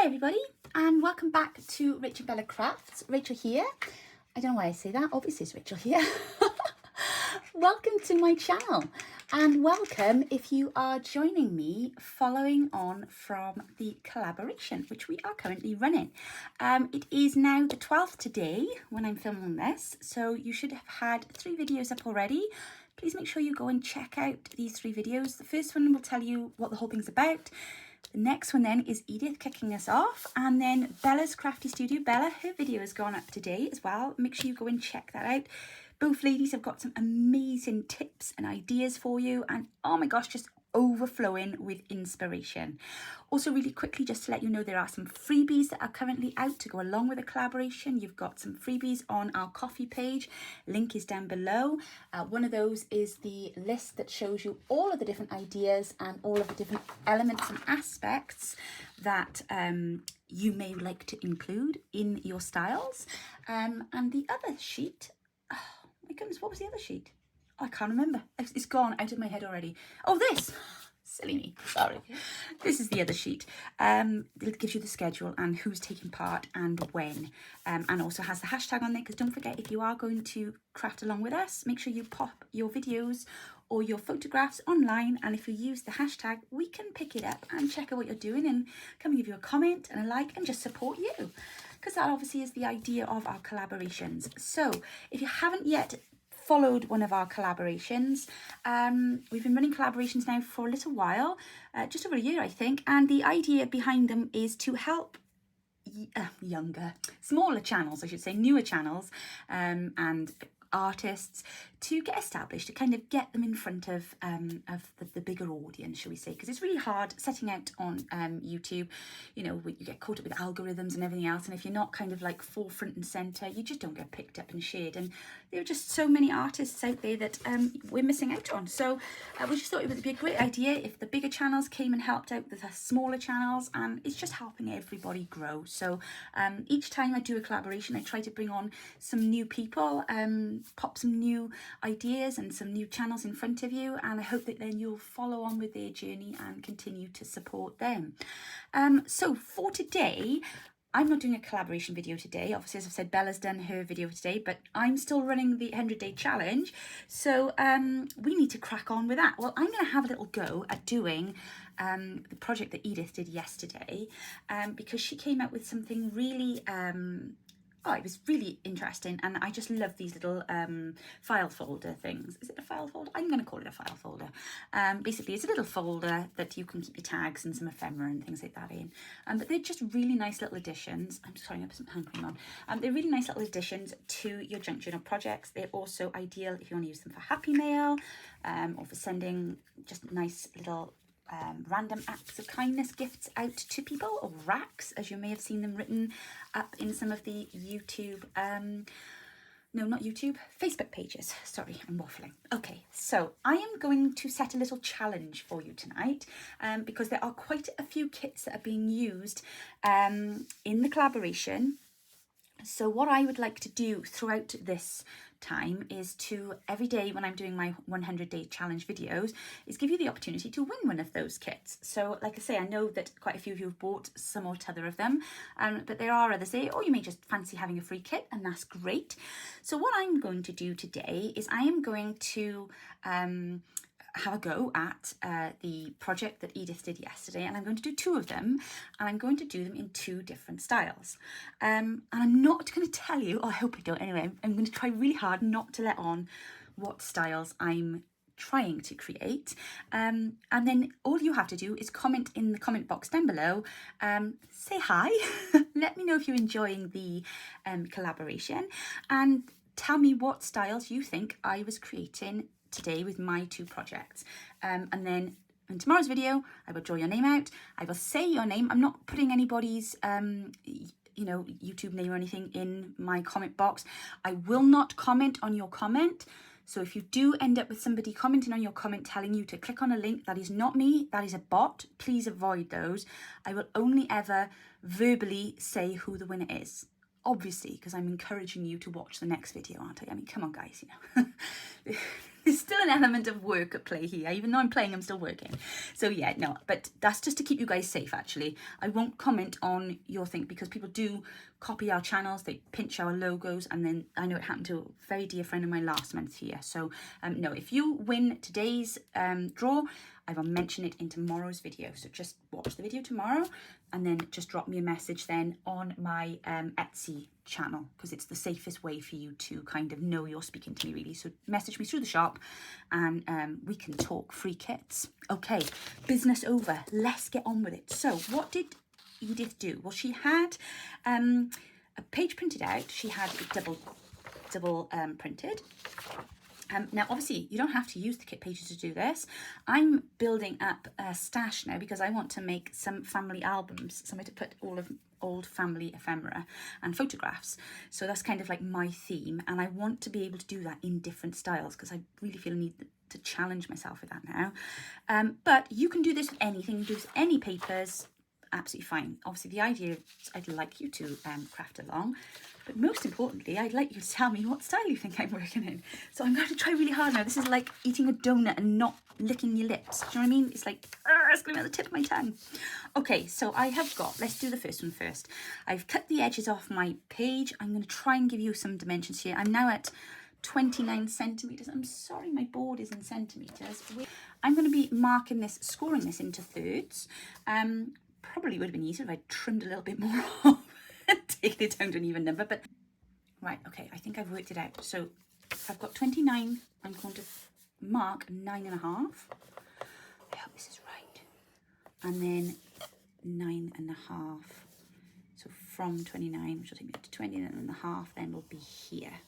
Hi everybody, and welcome back to RachandBella Crafts. Rachel here. I don't know why I say that, obviously it's Rachel here. Welcome to my channel, and welcome if you are joining me following on from the collaboration which we are currently running. It is now the 12th today when I'm filming this, so you should have had 3 videos up already. Please make sure you go and check out these 3 videos. The first one will tell you what the whole thing's about. The next one then is Edith kicking us off, and then Bella's Crafty Studio. Bella, her video has gone up today as well. Make sure you go and check that out. Both ladies have got some amazing tips and ideas for you, and oh my gosh, just overflowing with inspiration. Also, really quickly, just to let you know, there are some freebies that are currently out to go along with the collaboration. You've got some freebies on our coffee page. Link is down below. One of those is the list that shows you all of the different ideas and all of the different elements and aspects that you may like to include in your styles. And the other sheet, oh my goodness, what was the other sheet? I can't remember. It's gone out of my head already. Oh, this. Silly me. Sorry. This is the other sheet. It gives you the schedule and who's taking part and when. And also has the hashtag on there, because don't forget, if you are going to craft along with us, make sure you pop your videos or your photographs online. And if you use the hashtag, we can pick it up and check out what you're doing and come and give you a comment and a like and just support you. Because that obviously is the idea of our collaborations. So if you haven't yet followed one of our collaborations, we've been running collaborations now for a little while, just over a year I think, and the idea behind them is to help smaller channels, I should say, newer channels, and artists to get established, to kind of get them in front of the bigger audience, shall we say, because it's really hard setting out on YouTube. You know, you get caught up with algorithms and everything else, and if you're not kind of like forefront and center, you just don't get picked up and shared. And there are just so many artists out there that we're missing out on. So we just thought it would be a great idea if the bigger channels came and helped out with the smaller channels, and it's just helping everybody grow. So each time I do a collaboration, I try to bring on some new people, pop some new ideas and some new channels in front of you, and I hope that then you'll follow on with their journey and continue to support them. So for today, I'm not doing a collaboration video today. Obviously, as I've said, Bella's done her video today, but I'm still running the 100-day challenge. So we need to crack on with that. Well, I'm going to have a little go at doing the project that Edith did yesterday, because she came up with something really it was really interesting, and I just love these little file folder things. Is it a file folder? I'm going to call it a file folder. Basically, it's a little folder that you can keep your tags and some ephemera and things like that in. But they're just really nice little additions. I'm just trying to put some hand cream on. They're really nice little additions to your junk journal projects. They're also ideal if you want to use them for happy mail, or for sending just nice little random acts of kindness gifts out to people, or racks, as you may have seen them written up in some of the YouTube, no, not YouTube, Facebook pages. Sorry, I'm waffling. Okay, so I am going to set a little challenge for you tonight, because there are quite a few kits that are being used in the collaboration. So what I would like to do throughout this time is to, every day when I'm doing my 100-day challenge videos, is give you the opportunity to win one of those kits. So like I say, I know that quite a few of you have bought some or t'other of them, but there are others there, or you may just fancy having a free kit, and that's great. So what I'm going to do today is I am going to have a go at the project that Edith did yesterday, and I'm going to do 2 of them, and I'm going to do them in 2 different styles. And I'm not going to tell you, I hope I don't anyway, I'm going to try really hard not to let on what styles I'm trying to create. And then all you have to do is comment in the comment box down below, say hi, let me know if you're enjoying the collaboration, and tell me what styles you think I was creating today with my 2 projects. And then in tomorrow's video, I will draw your name out. I will say your name. I'm not putting anybody's you know, YouTube name or anything in my comment box. I will not comment on your comment. So if you do end up with somebody commenting on your comment telling you to click on a link, that is not me, that is a bot. Please avoid those. I will only ever verbally say who the winner is. Obviously, because I'm encouraging you to watch the next video, aren't I? I mean, come on guys, you know. there's still an element of work at play here. Even though I'm playing, I'm still working. So yeah, no, but that's just to keep you guys safe, actually. I won't comment on your thing because people do copy our channels, they pinch our logos, and then I know it happened to a very dear friend of mine last month here. So no, if you win today's draw, I will mention it in tomorrow's video. So just watch the video tomorrow and then just drop me a message then on my Etsy channel, because it's the safest way for you to kind of know you're speaking to me, really. So message me through the shop and we can talk free kits. Okay, business over. Let's get on with it. So what did Edith do? Well, she had a page printed out. She had it double printed. Now, obviously, you don't have to use the kit pages to do this. I'm building up a stash now because I want to make some family albums, somewhere to put all of old family ephemera and photographs. So that's kind of like my theme, and I want to be able to do that in different styles because I really feel a need to challenge myself with that now. But you can do this with anything. You can do this with any papers, absolutely fine. Obviously, the idea is I'd like you to craft along. But most importantly, I'd like you to tell me what style you think I'm working in. So I'm going to try really hard now. This is like eating a donut and not licking your lips. Do you know what I mean? It's like, it's going to be on the tip of my tongue. Okay, so I have got, let's do the first one first. I've cut the edges off my page. I'm going to try and give you some dimensions here. I'm now at 29 centimetres. I'm sorry, my board is in centimetres. I'm going to be marking this, scoring this into thirds. Probably would have been easier if I trimmed a little bit more off. Taking it down to an even number, but right, okay, I think I've worked it out. So if I've got 29, I'm going to mark 9.5. I hope this is right. And then 9.5. So from 29, which will take me up to 29.5, then will be here.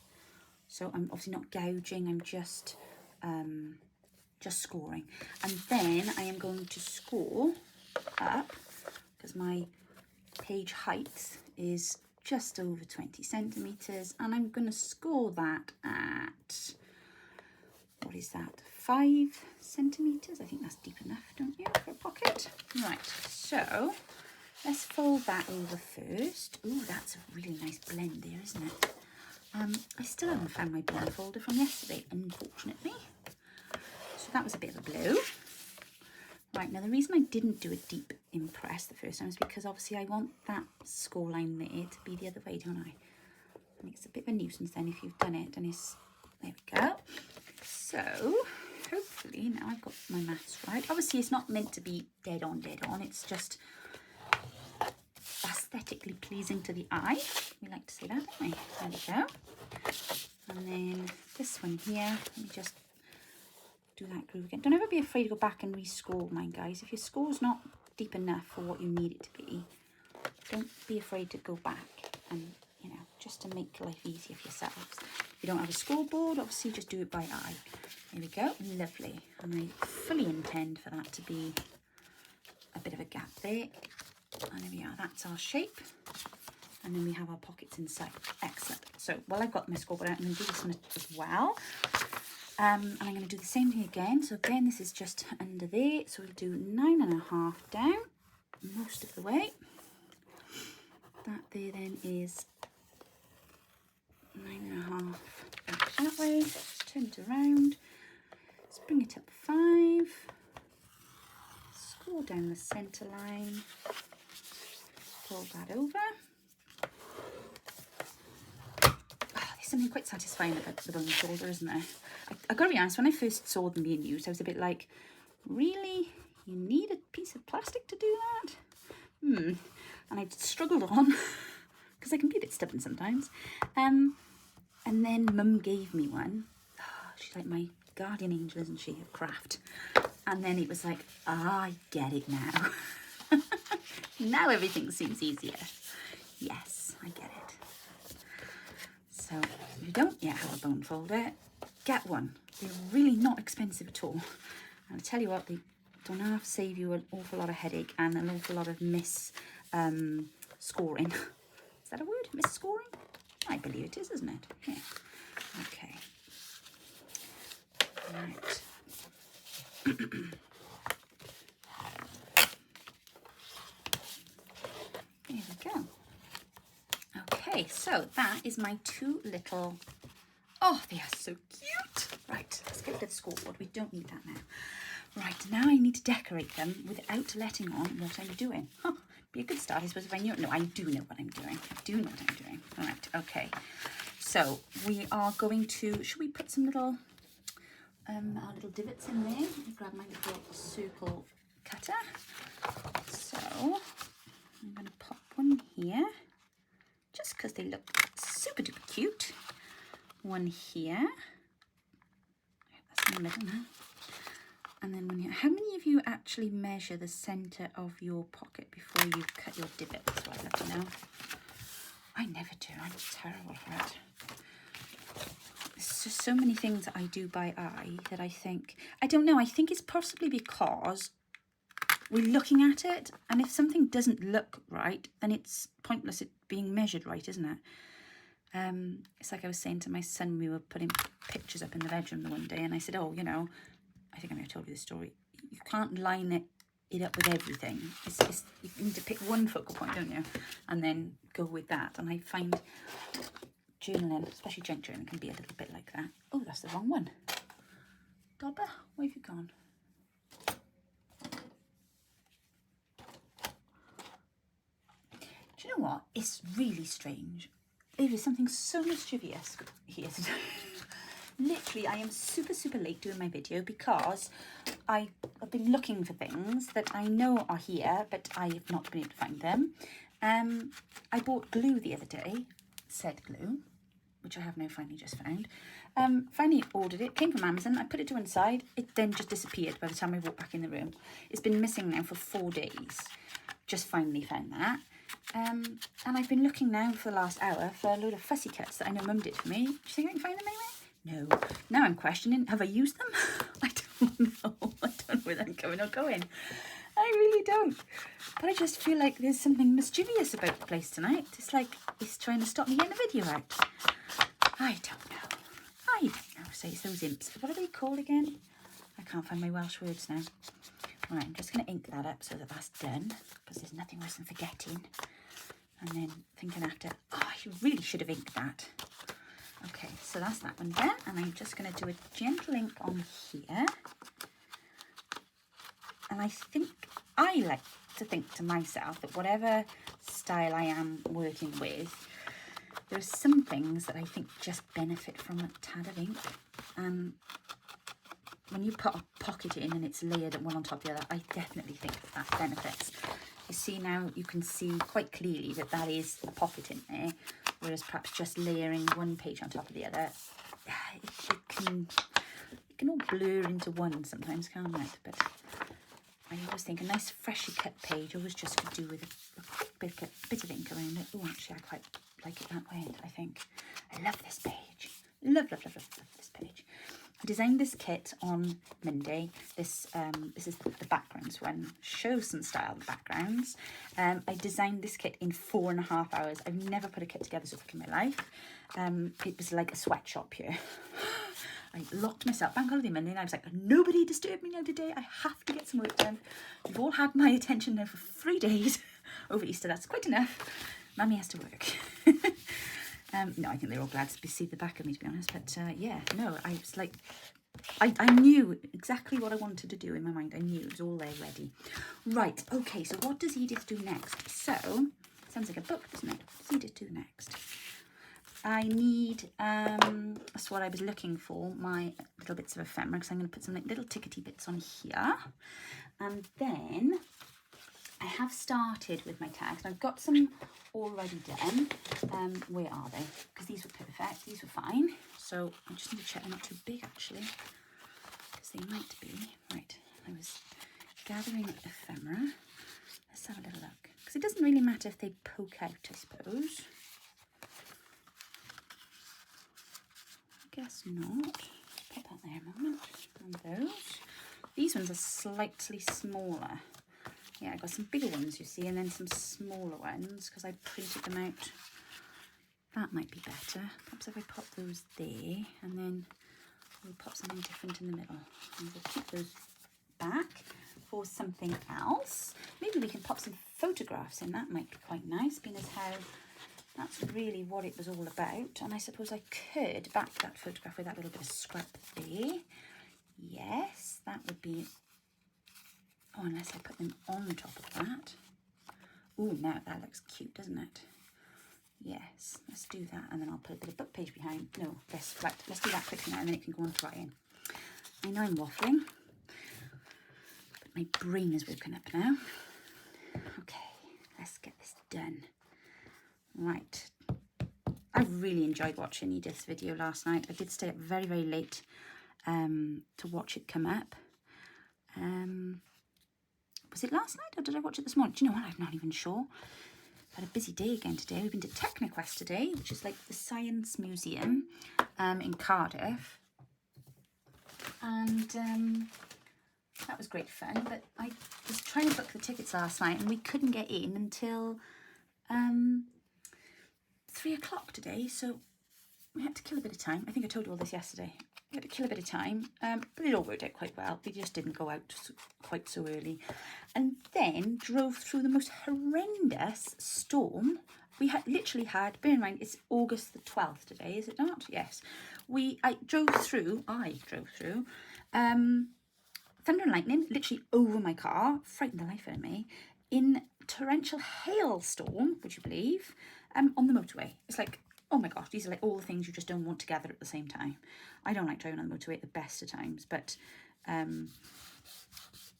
So I'm obviously not gouging, I'm just scoring. And then I am going to score up, because my page height is just over 20 centimetres, and I'm going to score that at, what is that, 5 centimetres? I think that's deep enough, don't you, for a pocket? Right, so let's fold that over first. Ooh, that's a really nice blend there, isn't it? I still haven't found my blend folder from yesterday, unfortunately. So that was a bit of a blow. Right, now the reason I didn't do a deep impress the first time is because obviously I want that score line there to be the other way, don't I? And it's a bit of a nuisance then if you've done it, and it's, there we go. So, hopefully now I've got my maths right. Obviously it's not meant to be dead on, it's just aesthetically pleasing to the eye. We like to say that, don't we? There we go. And then this one here, let me just do that groove again. Don't ever be afraid to go back and rescore mine, guys. If your score's not deep enough for what you need it to be, don't be afraid to go back and, you know, just to make life easier for yourselves. If you don't have a scoreboard, obviously just do it by eye. There we go, lovely. And I fully intend for that to be a bit of a gap there. And there we are, that's our shape. And then we have our pockets inside. Excellent. So while I've got my scoreboard out, I'm going to do this one as well. And I'm going to do the same thing again. So again, this is just under there. So we'll do 9.5 down most of the way. That there then is 9.5 back that way. Let's turn it around. Let's bring it up 5. Score down the centre line. Fold that over. Something quite satisfying about the bone folder, isn't there? I gotta be honest, when I first saw them being used, I was a bit like, really? You need a piece of plastic to do that? And I struggled on, because I can be a bit stubborn sometimes. And then Mum gave me one. Oh, she's like my guardian angel, isn't she, of craft? And then it was like, I get it now. Now everything seems easier. Yes, I get it. So if you don't yet have a bone folder, get one. They're really not expensive at all. And I'll tell you what, they don't have to save you an awful lot of headache and an awful lot of scoring. Is that a word? Scoring? I believe it is, isn't it? Yeah. Okay. Right. There we go. Okay, so that is my two little, oh, they are so cute. Right, let's get rid of the scoreboard. We don't need that now. Right, now I need to decorate them without letting on what I'm doing. Huh, be a good start, I suppose, if I knew it. No, I do know what I'm doing. I do know what I'm doing. All right, okay. So we are going to, should we put some little, our little divots in there? Let me grab my little circle cutter. So I'm going to pop one here, just because they look super duper cute. One here. That's in the middle now. And then one here. How many of you actually measure the centre of your pocket before you cut your divots? Well, I'd love to know. I never do. I'm terrible for it. There's just so many things that I do by eye that I think, I don't know, I think it's possibly because we're looking at it, and if something doesn't look right, then it's pointless it being measured right, isn't it? It's like I was saying to my son, we were putting pictures up in the bedroom the one day, and I said, oh, you know, I think I may have told you this story. You can't line it up with everything. You need to pick one focal point, don't you? And then go with that. And I find journaling, especially junk journaling, can be a little bit like that. Oh, that's the wrong one. Dobber, where have you gone? Do you know what? It's really strange. There is something so mischievous here today. Literally, I am super, super late doing my video because I've been looking for things that I know are here, but I have not been able to find them. I bought glue the other day, said glue, which I have now finally just found. Finally ordered it, came from Amazon, I put it to one side, it then just disappeared by the time I walked back in the room. It's been missing now for 4 days. Just finally found that. And I've been looking now for the last hour for a load of fussy cuts that I know Mum did for me. Do you think I can find them anywhere? No. Now I'm questioning, have I used them? I don't know. I don't know whether I'm coming or going. I really don't. But I just feel like there's something mischievous about the place tonight. It's like it's trying to stop me getting a video out. I don't know. I don't know. So it's those imps. What are they called again? I can't find my Welsh words now. Right, I'm just going to ink that up so that that's done, because there's nothing worse than forgetting. And then thinking after, oh, I really should have inked that. Okay, so that's that one done, and I'm just going to do a gentle ink on here. And I think, I like to think to myself that whatever style I am working with, there are some things that I think just benefit from a tad of ink. And when you put a pocket in and it's layered one on top of the other, I definitely think that benefits. You see now, you can see quite clearly that that is a pocket in there, whereas perhaps just layering one page on top of the other, it can all blur into one sometimes, can't it? But I always think a nice freshly cut page always just could do with a quick bit of ink around it. Oh, actually, I quite like it that way, I think. I love this page. Love, love, love, love, love this page. I designed this kit on Monday. This is the backgrounds one. Show some style the backgrounds. I designed this kit in 4.5 hours. I've never put a kit together so quick in my life. It was like a sweatshop here. I locked myself, bank holiday Monday, and I was like, nobody disturb me now today. I have to get some work done. You've all had my attention now for 3 days over Easter. That's quite enough. Mummy has to work. No, I think they're all glad to see the back of me, to be honest. But yeah, no, I was like, I knew exactly what I wanted to do in my mind. I knew it was all there ready. Right, okay, so what does Edith do next? So, sounds like a book, doesn't it? What does Edith do next? I need, that's what I was looking for, my little bits of ephemera, because I'm going to put some like, little tickety bits on here. And then I have started with my tags. I've got some already done. Where are they? Because these were perfect. These were fine. So I just need to check they're not too big, actually, because they might be. Right, I was gathering ephemera. Let's have a little look. Because it doesn't really matter if they poke out, I suppose. I guess not. Put that there a moment. And those. These ones are slightly smaller. Yeah, I got some bigger ones, you see, and then some smaller ones, because I printed them out. That might be better. Perhaps if I pop those there, and then we'll pop something different in the middle. And we'll keep those back for something else. Maybe we can pop some photographs in. That might be quite nice, being as how that's really what it was all about. And I suppose I could back that photograph with that little bit of scrap there. Yes, that would be, oh, unless I put them on top of that. Oh, now that looks cute, doesn't it? Yes, let's do that, and then I'll put a bit of book page behind. No, let's do that quickly now, and then it can go on drying. I know I'm waffling, but my brain is woken up now. Okay, let's get this done. Right, I really enjoyed watching Edith's video last night. I did stay up very, very late to watch it come up. Was it last night or did I watch it this morning? Do you know what? I'm not even sure. I've had a busy day again today. We've been to Techniquest today, which is like the science museum in Cardiff. And that was great fun. But I was trying to book the tickets last night and we couldn't get in until 3 o'clock today. So we had to kill a bit of time. I think I told you all this yesterday. We had to kill a bit of time, but it all worked out quite well. We just didn't go out quite so early. And then drove through the most horrendous storm. We had literally had, bear in mind, it's August the 12th today, is it not? Yes. I drove through, thunder and lightning, literally over my car, frightened the life out of me, in torrential hailstorm, would you believe, on the motorway. It's like, oh my gosh, these are like all the things you just don't want together at the same time. I don't like driving on the motorway at the best of times, but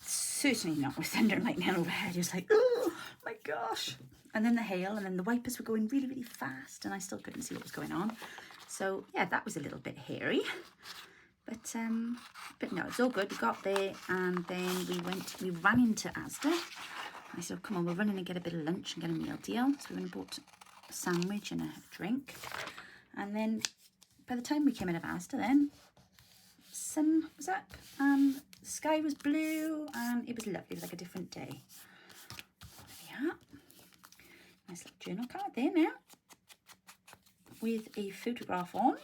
certainly not with thunder and lightning overhead. It was like, oh my gosh. And then the hail, and then the wipers were going really, really fast, and I still couldn't see what was going on. So yeah, that was a little bit hairy. But no, it's all good. We got there, and then we ran into Asda. I said, oh, come on, we'll run in and get a bit of lunch and get a meal deal. So we went and bought a sandwich and a drink. And then by the time we came in of Asda, then sun was up and the sky was blue and it was lovely. It was like a different day. There we are. Nice little journal card there now with a photograph on.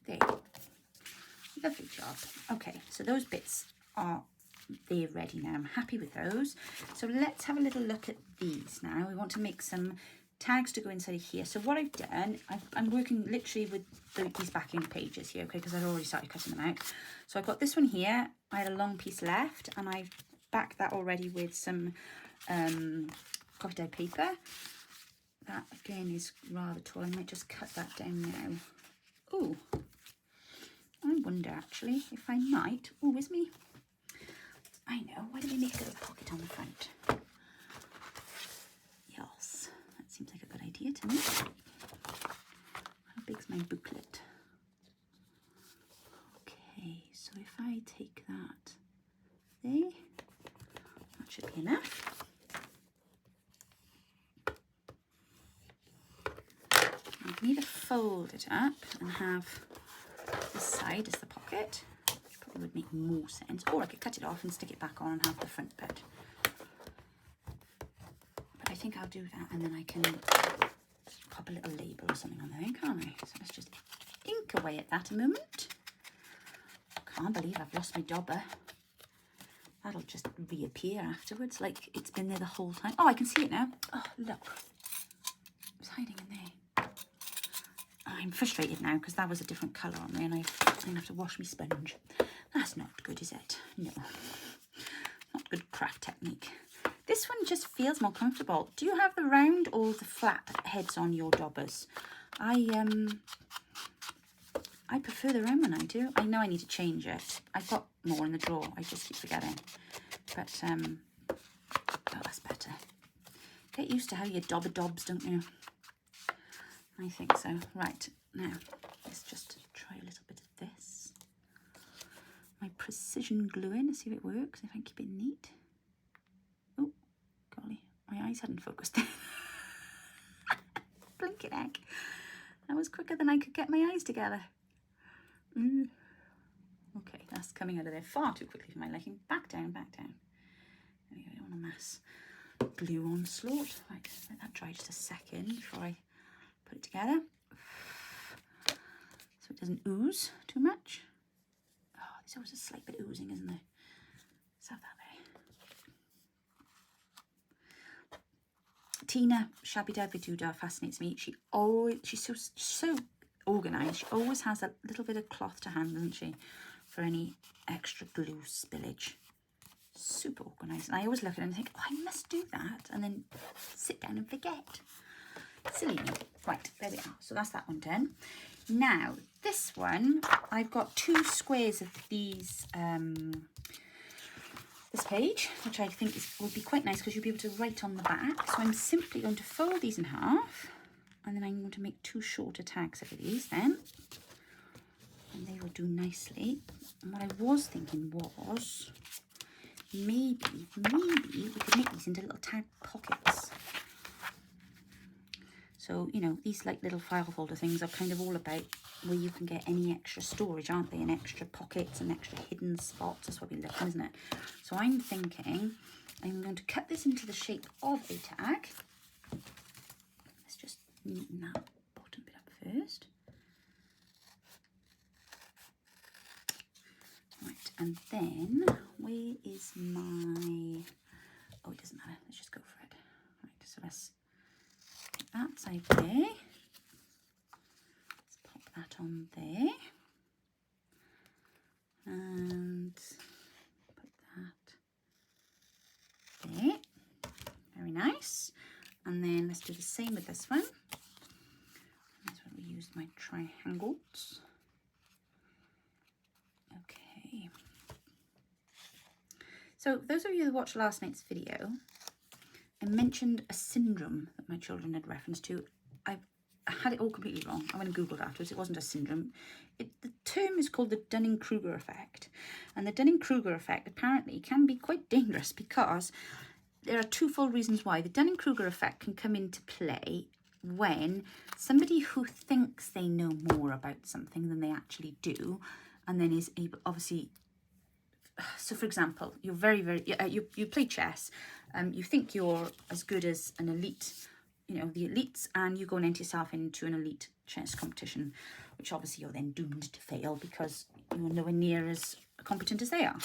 There. Lovely job. Okay, so those bits are they're ready now. I'm happy with those. So let's have a little look at these now. We want to make some tags to go inside of here. So what I've done, I'm working literally with these backing pages here, okay, because I've already started cutting them out. So I've got this one here. I had a long piece left and I've backed that already with some coffee dye paper. That again is rather tall. I might just cut that down now. Oh, I wonder actually if I might. Oh, where's me? I know. Why don't we make a little pocket on the front? Yes, that seems like a good idea to me. How big's my booklet? Okay, so if I take that there, that should be enough. I need to fold it up and have this side as the pocket. Probably would make more sense, or I could cut it off and stick it back on and have the front bit, but I think I'll do that and then I can pop a little label or something on there, can't I? So let's just ink away at that a moment. Can't believe I've lost my dauber. That'll just reappear afterwards like it's been there the whole time. Oh, I can see it now. Oh, look, it was hiding in there. I'm frustrated now because that was a different colour on there and I'm going to have to wash my sponge. That's not good, is it? No, not good craft technique. This one just feels more comfortable. Do you have the round or the flat heads on your daubers? I prefer the round one, I do. I know I need to change it. I've got more in the drawer. I just keep forgetting. But, oh, that's better. Get used to how you dauber daubs, don't you? I think so. Right, now let's just try a little bit of this. My precision gluing, let's see if it works, if I keep it neat. Oh, golly, my eyes hadn't focused. Blinking egg. That was quicker than I could get my eyes together. Okay, that's coming out of there far too quickly for my liking. Back down, back down. There we go, I don't want a mass glue onslaught. Right, let that dry just a second before I put it together so it doesn't ooze too much. Oh, there's always a slight bit oozing, isn't there? Let's have that Tina, Shabby Dabby Doodah, fascinates me. She's so organised. She always has a little bit of cloth to hand, doesn't she, for any extra glue spillage. Super organised. And I always look at it and think, oh, I must do that, and then sit down and forget. Silly me. Right, there we are. So that's that one done. Now, this one, I've got 2 squares of these, this page, which I think will be quite nice because you'll be able to write on the back. So I'm simply going to fold these in half, and then I'm going to make 2 shorter tags of these then. And they will do nicely. And what I was thinking was, maybe we could make these into little tag pockets. So, you know, these like little file folder things are kind of all about where you can get any extra storage, aren't they? And extra pockets and extra hidden spots. That's what we're looking, isn't it? So I'm thinking I'm going to cut this into the shape of a tag. Let's just neaten that bottom bit up first. Right, and then where is my... Oh, it doesn't matter. Let's just go for it. Right, so let's put that side there. Let's pop that on there. And put that there. Very nice. And then let's do the same with this one. That's where we used my triangles. Okay. So those of you who watched last night's video, I mentioned a syndrome that my children had reference to. I had it all completely wrong. I went and Googled afterwards. It wasn't a syndrome. The term is called the Dunning-Kruger effect. And the Dunning-Kruger effect apparently can be quite dangerous because there are twofold reasons why. The Dunning-Kruger effect can come into play when somebody who thinks they know more about something than they actually do, and then is able, obviously, so for example, you're you play chess, you think you're as good as an elite, you know, the elites, and you go and enter yourself into an elite chess competition, which obviously you're then doomed to fail because you're nowhere near as competent as they are.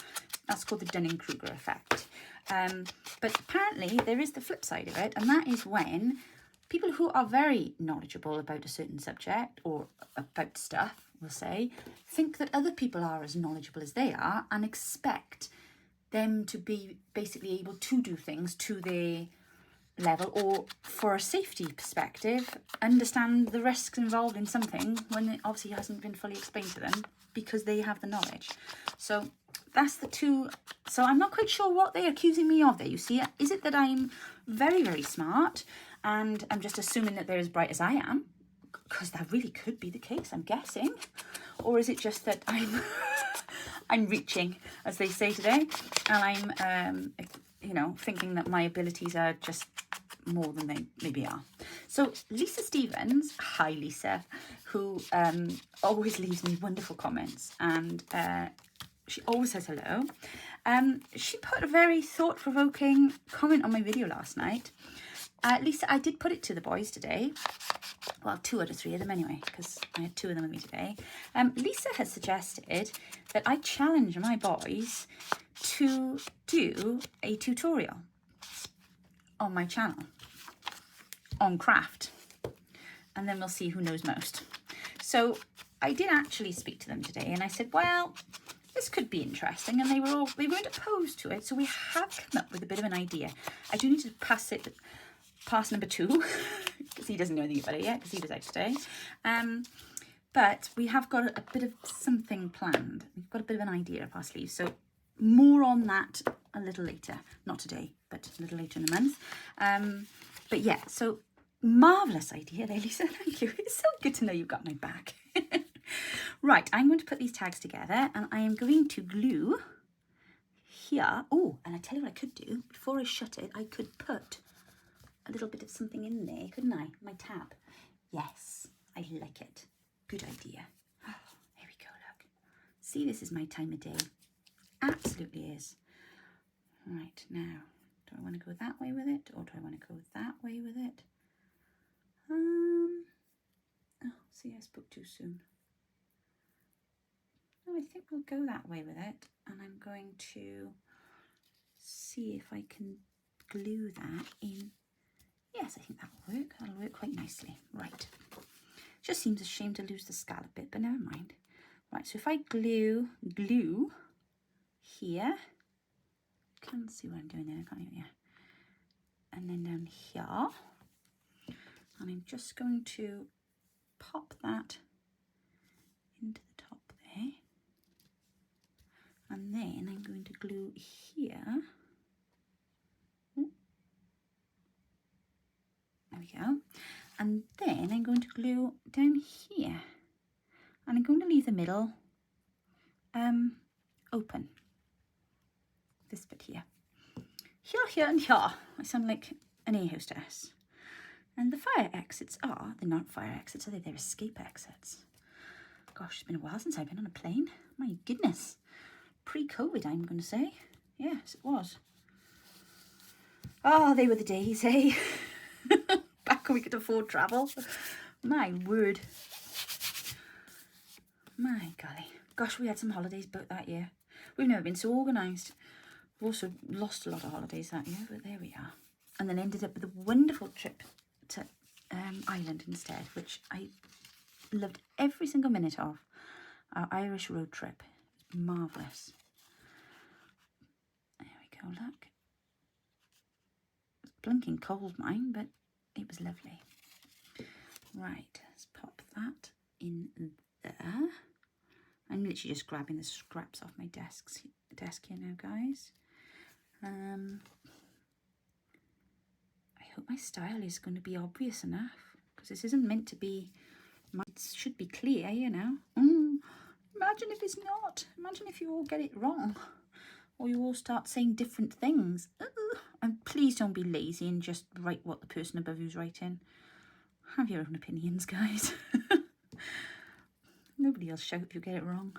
That's called the Dunning-Kruger effect. But apparently there is the flip side of it, and that is when people who are very knowledgeable about a certain subject or about stuff, we'll say, think that other people are as knowledgeable as they are and expect them to be basically able to do things to their level, or for a safety perspective, understand the risks involved in something when it obviously hasn't been fully explained to them because they have the knowledge. So that's the two. So I'm not quite sure what they're accusing me of there, you see. Is it that I'm very, very smart and I'm just assuming that they're as bright as I am? Because that really could be the case, I'm guessing. Or is it just that I'm reaching, as they say today, and I'm, you know, thinking that my abilities are just more than they maybe are. So Lisa Stevens, hi Lisa, who always leaves me wonderful comments, and she always says hello. She put a very thought-provoking comment on my video last night. Lisa, I did put it to the boys today. Well, 2 out of 3 of them anyway, because I had 2 of them with me today. Lisa has suggested that I challenge my boys to do a tutorial on my channel on craft, and then we'll see who knows most. So I did actually speak to them today, and I said, well, this could be interesting, and they weren't opposed to it. So we have come up with a bit of an idea. I do need to pass number 2 because he doesn't know anything about it yet because he was out today. But we have got a bit of something planned. We've got a bit of an idea up our sleeves. So more on that a little later. Not today, but a little later in the month. But yeah, so marvellous idea there, Lisa. Thank you. It's so good to know you've got my back. Right, I'm going to put these tags together, and I am going to glue here. Oh, and I tell you what I could do. Before I shut it, I could put a little bit of something in there, couldn't I? My tab. Yes, I like it. Good idea. Oh, here we go, look. See, this is my time of day. Absolutely is. Right, now, do I want to go that way with it, or do I want to go that way with it? Oh, see, I spoke too soon. No, I think we'll go that way with it, and I'm going to see if I can glue that in Yes, I think that'll work. That'll work quite nicely. Right. Just seems a shame to lose the scallop bit, but never mind. Right, so if I glue here, can't see what I'm doing there, can't you? Yeah. And then down here, and I'm just going to pop that into the top there, and then I'm going to glue here. Ooh. There we go. And then I'm going to glue down here, and I'm going to leave the middle open. This bit here. Here, and here. I sound like an air hostess. And the fire exits are, they're not fire exits, are they? They're escape exits. Gosh, it's been a while since I've been on a plane. My goodness. Pre-COVID, I'm going to say. Yes, it was. Oh, they were the days, eh? Back when we could afford travel. My word. My golly. Gosh, we had some holidays booked that year. We've never been so organised. We've also lost a lot of holidays that year, but there we are. And then ended up with a wonderful trip to Ireland instead, which I loved every single minute of. Our Irish road trip. It was marvellous. There we go, look. It's blinking cold, mine, but it was lovely. Right, let's pop that in there. I'm literally just grabbing the scraps off my desk here now, guys. I hope my style is going to be obvious enough, because this isn't meant to be, it should be clear, you know. Imagine if it's not. Imagine if you all get it wrong, or you all start saying different things. And please don't be lazy and just write what the person above you's writing. Have your own opinions, guys. Nobody else shout if you get it wrong.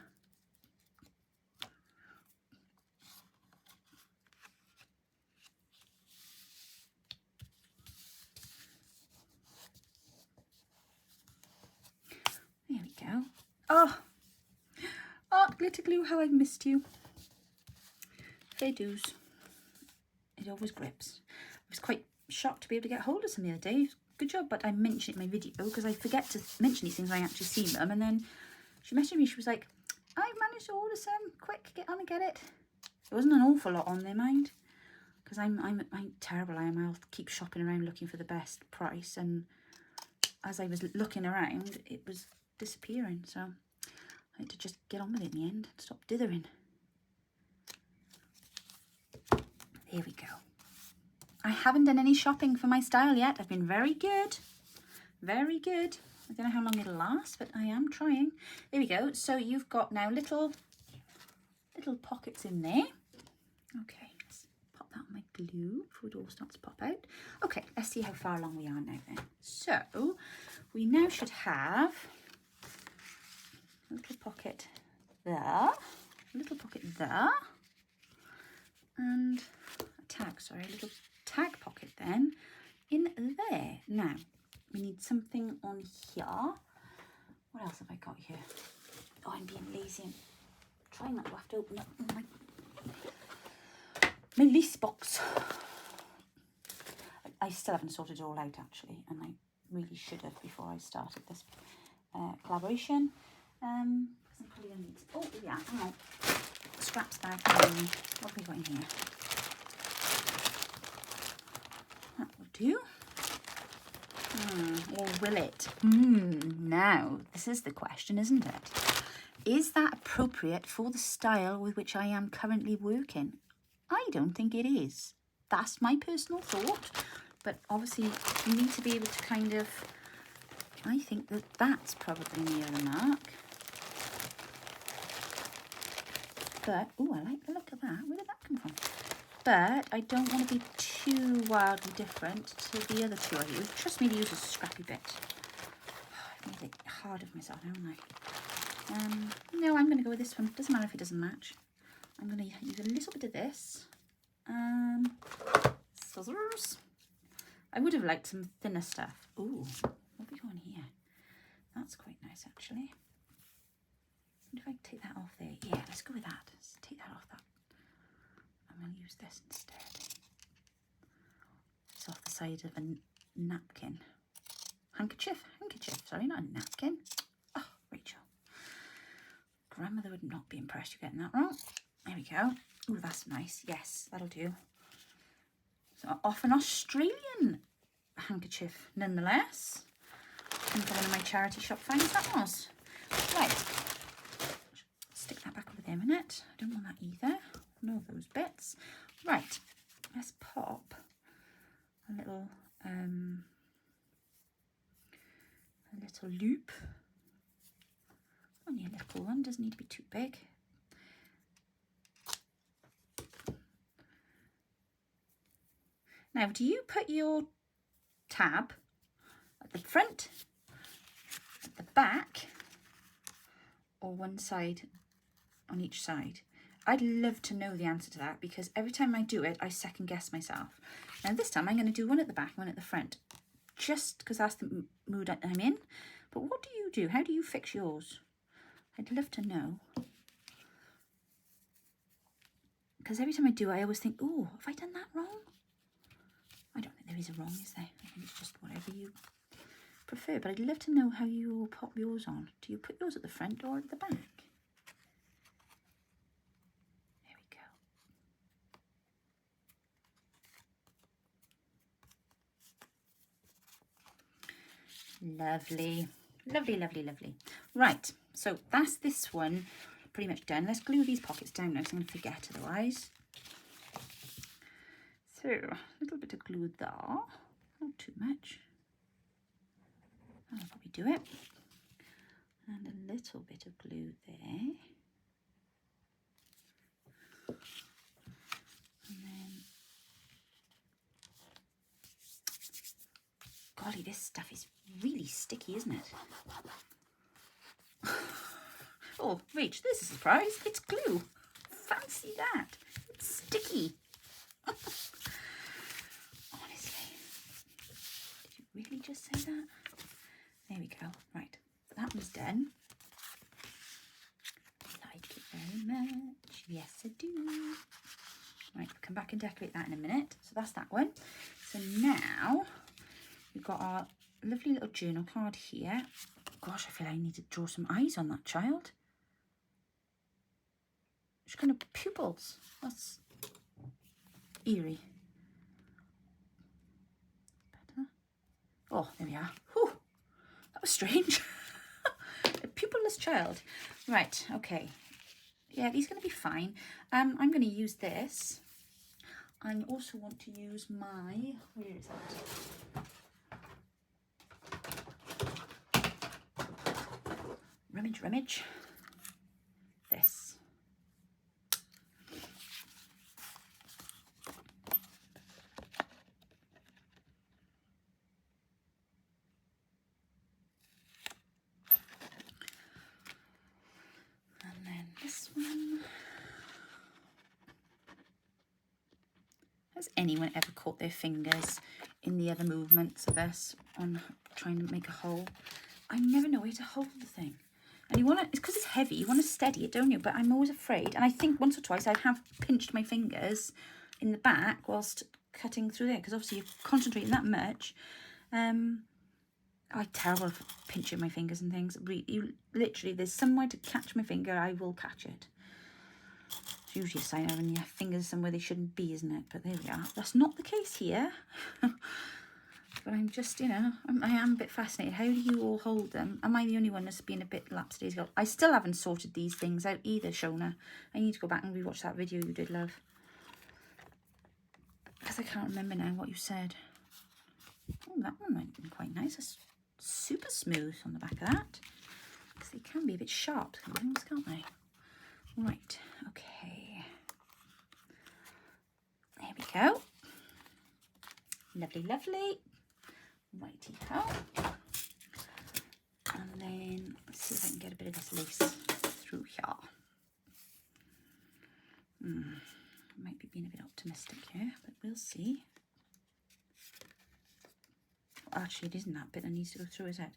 There we go. Oh, art glitter glue, how I've missed you. Fair dues. It always grips. I was quite shocked to be able to get hold of some the other day. Good job, but I mentioned it in my video because I forget to mention these things when I actually see them. And then she messaged me, she was like, I've managed to order some, quick, get on and get it. There wasn't an awful lot on their mind, because I'm terrible, I am. I'll keep shopping around looking for the best price, and as I was looking around, it was disappearing, so I had to just get on with it in the end, stop dithering. There we go. I haven't done any shopping for my style yet. I've been very good. Very good. I don't know how long it'll last, but I am trying. There we go. So you've got now little pockets in there. Okay, let's pop that on my glue before it all starts to pop out. Okay, let's see how far along we are now then. So we now should have a little pocket there, a little pocket there, and a tag, sorry, a little tag pocket then in there. Now we need something on here. What else have I got here? Oh, I'm being lazy and trying not to have to open up my lease box. I still haven't sorted it all out actually, and I really should have before I started this collaboration. I'm probably gonna need, oh yeah, hang on. Scraps bag. What have we got in here? That will do. Or will it? Now, this is the question, isn't it? Is that appropriate for the style with which I am currently working? I don't think it is. That's my personal thought. But obviously, you need to be able to kind of, I think that that's probably near the mark. But, oh, I like the look of that. Where did that come from? But I don't want to be too wildly different to the other two I use. Trust me to use a scrappy bit. I made it hard of myself, haven't I? No, I'm going to go with this one. Doesn't matter if it doesn't match. I'm going to use a little bit of this. Scissors. I would have liked some thinner stuff. Ooh, what have we got in here? That's quite nice, actually. What if I take that off there? Yeah, let's go with that. Let's take that off that. I'm going to use this instead. It's off the side of napkin. Handkerchief, sorry, not a napkin. Oh, Rachel. Grandmother would not be impressed you're getting that wrong. There we go. Oh, that's nice. Yes, that'll do. So off an Australian handkerchief, nonetheless. And for one of my charity shop finds that was. Right. Stick that back over there a minute. I don't want that either. No, those bits. Right. Let's pop a little loop. Only a little one, doesn't need to be too big. Now, do you put your tab at the front, at the back, or one side on each side? I'd love to know the answer to that, because every time I do it, I second guess myself. Now this time I'm going to do one at the back, one at the front, just because that's the mood I'm in. But what do you do? How do you fix yours? I'd love to know. Because every time I do, I always think, oh, have I done that wrong? I don't think there is a wrong, is there? I think it's just whatever you prefer. But I'd love to know how you all pop yours on. Do you put yours at the front or at the back? Lovely, lovely, lovely, lovely. Right, so that's this one pretty much done. Let's glue these pockets down now, because I'm going to forget otherwise. So, a little bit of glue there, not too much. That'll probably do it. And a little bit of glue there. And then, golly, this stuff is really sticky, isn't it? Oh, Rach, there's a surprise. It's glue. Fancy that. It's sticky. Honestly. Did you really just say that? There we go. Right. That one's done. I like it very much. Yes, I do. Right, we'll come back and decorate that in a minute. So that's that one. So now we've got our lovely little journal card here. Gosh, I feel like I need to draw some eyes on that child. She's kind of pupils. That's eerie. Better. Oh, there we are. Whew, that was strange. A pupilless child. Right, okay. Yeah, these are going to be fine. I'm going to use this. I also want to use my, where is that? Rummage. This. And then this one. Has anyone ever caught their fingers in the other movements of this on trying to make a hole? I never know where to hold the thing. And you want to, it's because it's heavy, you want to steady it, don't you? But I'm always afraid. And I think once or twice I have pinched my fingers in the back whilst cutting through there. Because obviously you're concentrating that much. I'm terrible for pinching my fingers and things. You literally, there's somewhere to catch my finger, I will catch it. It's usually a sign of when your fingers somewhere they shouldn't be, isn't it? But there we are. That's not the case here. But I'm just, you know, I am a bit fascinated. How do you all hold them? Am I the only one that's been a bit lapsdaisical? I still haven't sorted these things out either, Shona. I need to go back and rewatch that video you did, love. Because I can't remember now what you said. Oh, that one went in quite nice. It's super smooth on the back of that. Because they can be a bit sharp sometimes, can't they? Right, okay. There we go. Lovely, lovely. Righty-ho. And then let's see if I can get a bit of this lace through here. Might be being a bit optimistic here, but we'll see. Actually, it isn't that bit that needs to go through, is it?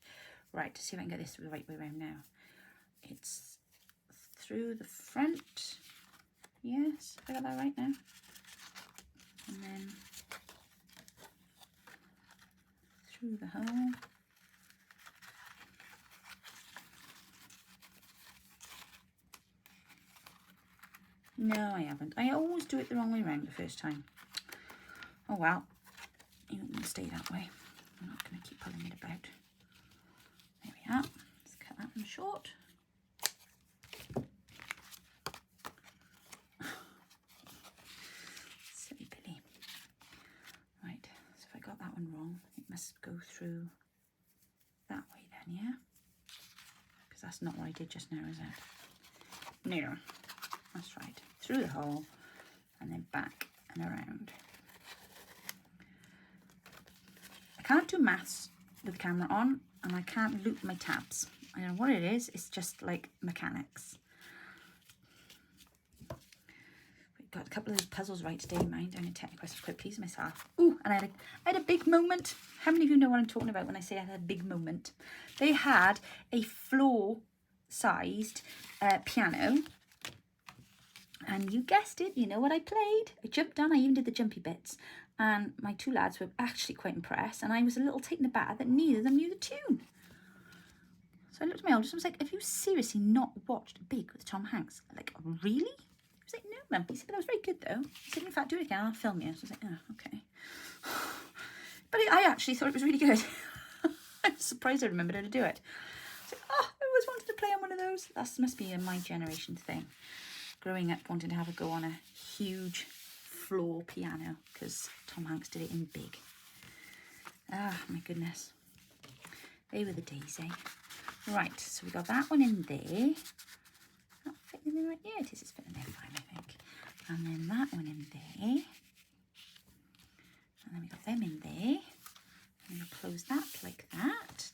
Right, to see if I can get this the right way around now. It's through the front. Yes, I got that right now. And then through the hole. No, I haven't. I always do it the wrong way around the first time. Oh well, it will stay that way. I'm not going to keep pulling it about. There we are. Let's cut that one short. Silly Billy. Right, so if I got that one wrong, it must go through that way then, yeah? Because that's not what I did just now, is it? No, that's right. Through the hole and then back and around. I can't do maths with the camera on, and I can't loop my tabs. I don't know what it is, it's just like mechanics. We've got a couple of those puzzles right today, mind. I'm going to technical quite pleased with myself. Ooh, and I had a big moment. How many of you know what I'm talking about when I say I had a big moment? They had a floor-sized piano. And you guessed it, you know what I played. I jumped on, I even did the jumpy bits. And my two lads were actually quite impressed. And I was a little taken aback that neither of them knew the tune. So I looked at my oldest and was like, have you seriously not watched Big with Tom Hanks? Like, really? He was like, no, mum. He said, but that was very good, though. He said, in fact, do it again, I'll film you. So I was like, oh, okay. But I actually thought it was really good. I'm surprised I remembered how to do it. I was like, oh, I always wanted to play on one of those. That must be a my generation thing. Growing up wanting to have a go on a huge floor piano because Tom Hanks did it in Big. Ah, my goodness. They were the days, eh? Right, so we got that one in there. Not fitting in right? Yeah, it is. It's fitting there fine, I think. And then that one in there. And then we got them in there. And we'll close that like that.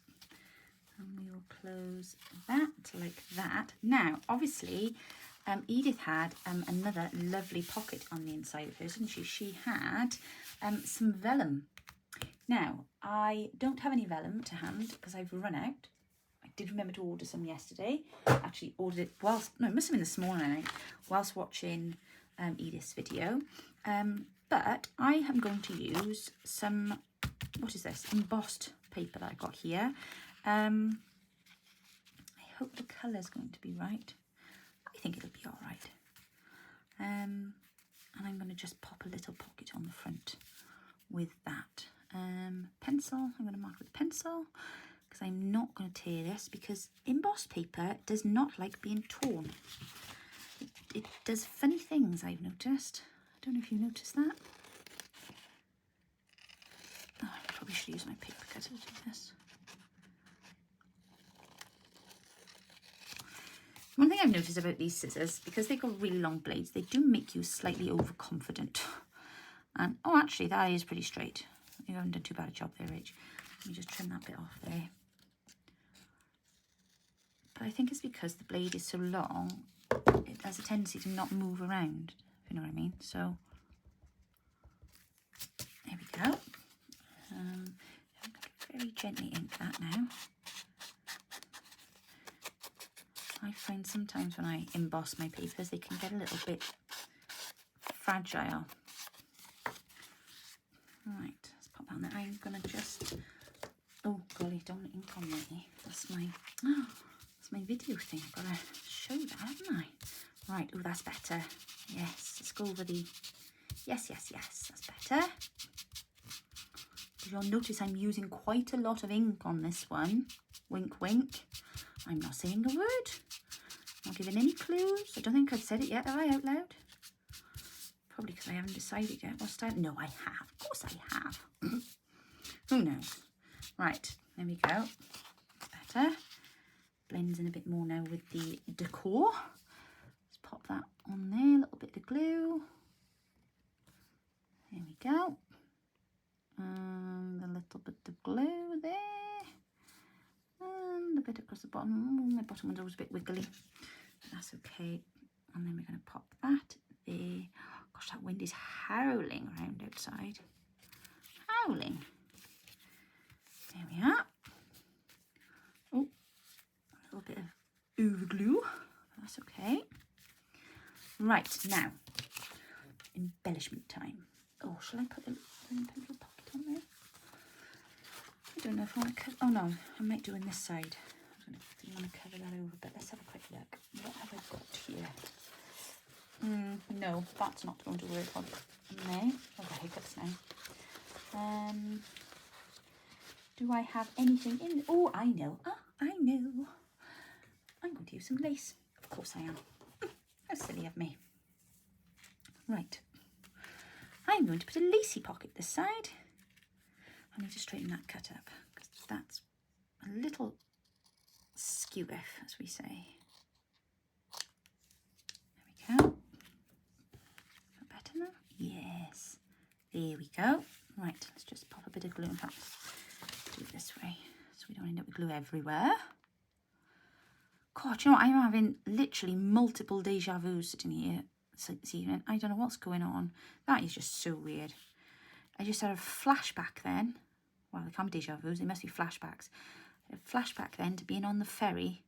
And we will close that like that. Now, obviously, Edith had another lovely pocket on the inside of hers, didn't she? She had some vellum. Now, I don't have any vellum to hand because I've run out. I did remember to order some yesterday. Actually ordered it whilst, no, it must have been this morning, I think, whilst watching Edith's video. But I am going to use some, what is this, embossed paper that I got here. I hope the colour is going to be right. I think it'll be all right. And I'm going to just pop a little pocket on the front with that. Pencil, I'm going to mark with pencil because I'm not going to tear this because embossed paper does not like being torn. It does funny things, I've noticed. I don't know if you noticed that. Oh, I probably should use my paper cutter to do this. One thing I've noticed about these scissors, because they've got really long blades, they do make you slightly overconfident. And, oh, actually, that is pretty straight. You haven't done too bad a job there, Rach. Let me just trim that bit off there. But I think it's because the blade is so long, it has a tendency to not move around, if you know what I mean. So, there we go. I'm going to very gently ink that now. I find sometimes when I emboss my papers, they can get a little bit fragile. Right, let's pop that on there. I'm going to just, oh golly, don't ink on me. That's my video thing. I've got to show that, haven't I? Right, oh, that's better. Yes, let's go over the, yes, that's better. You'll notice I'm using quite a lot of ink on this one. Wink, wink. I'm not saying a word. Not giving any clues. I don't think I've said it yet, have I, out loud? Probably because I haven't decided yet what style. No, I have. Of course I have. Who knows? Right, there we go. That's better. Blends in a bit more now with the decor. Let's pop that on there. A little bit of glue. There we go. And a little bit of glue there. And a bit across the bottom. My bottom one's always a bit wiggly. But that's okay. And then we're going to pop that there. Gosh, that wind is howling around outside. Howling. There we are. Oh, a little bit of over glue. That's okay. Right, now, embellishment time. Oh, shall I put a little pocket on there? I don't know if I want to cover, oh no, I might do on this side. I don't want to cover that over, but let's have a quick look. What have I got here? No, that's not going to work on there. Oh, the hiccups now. Do I have anything in? Oh, I know. I know. I'm going to use some lace. Of course I am. How silly of me. Right. I'm going to put a lacy pocket this side. I need to straighten that cut up because that's a little skew-iff, as we say. There we go. Better now? Yes. There we go. Right, let's just pop a bit of glue. In fact, do it this way so we don't end up with glue everywhere. God, you know what? I'm having literally multiple deja vus sitting here this evening. I don't know what's going on. That is just so weird. I just had a flashback then. Well, they can't be deja vus, they must be flashbacks. A flashback then to being on the ferry,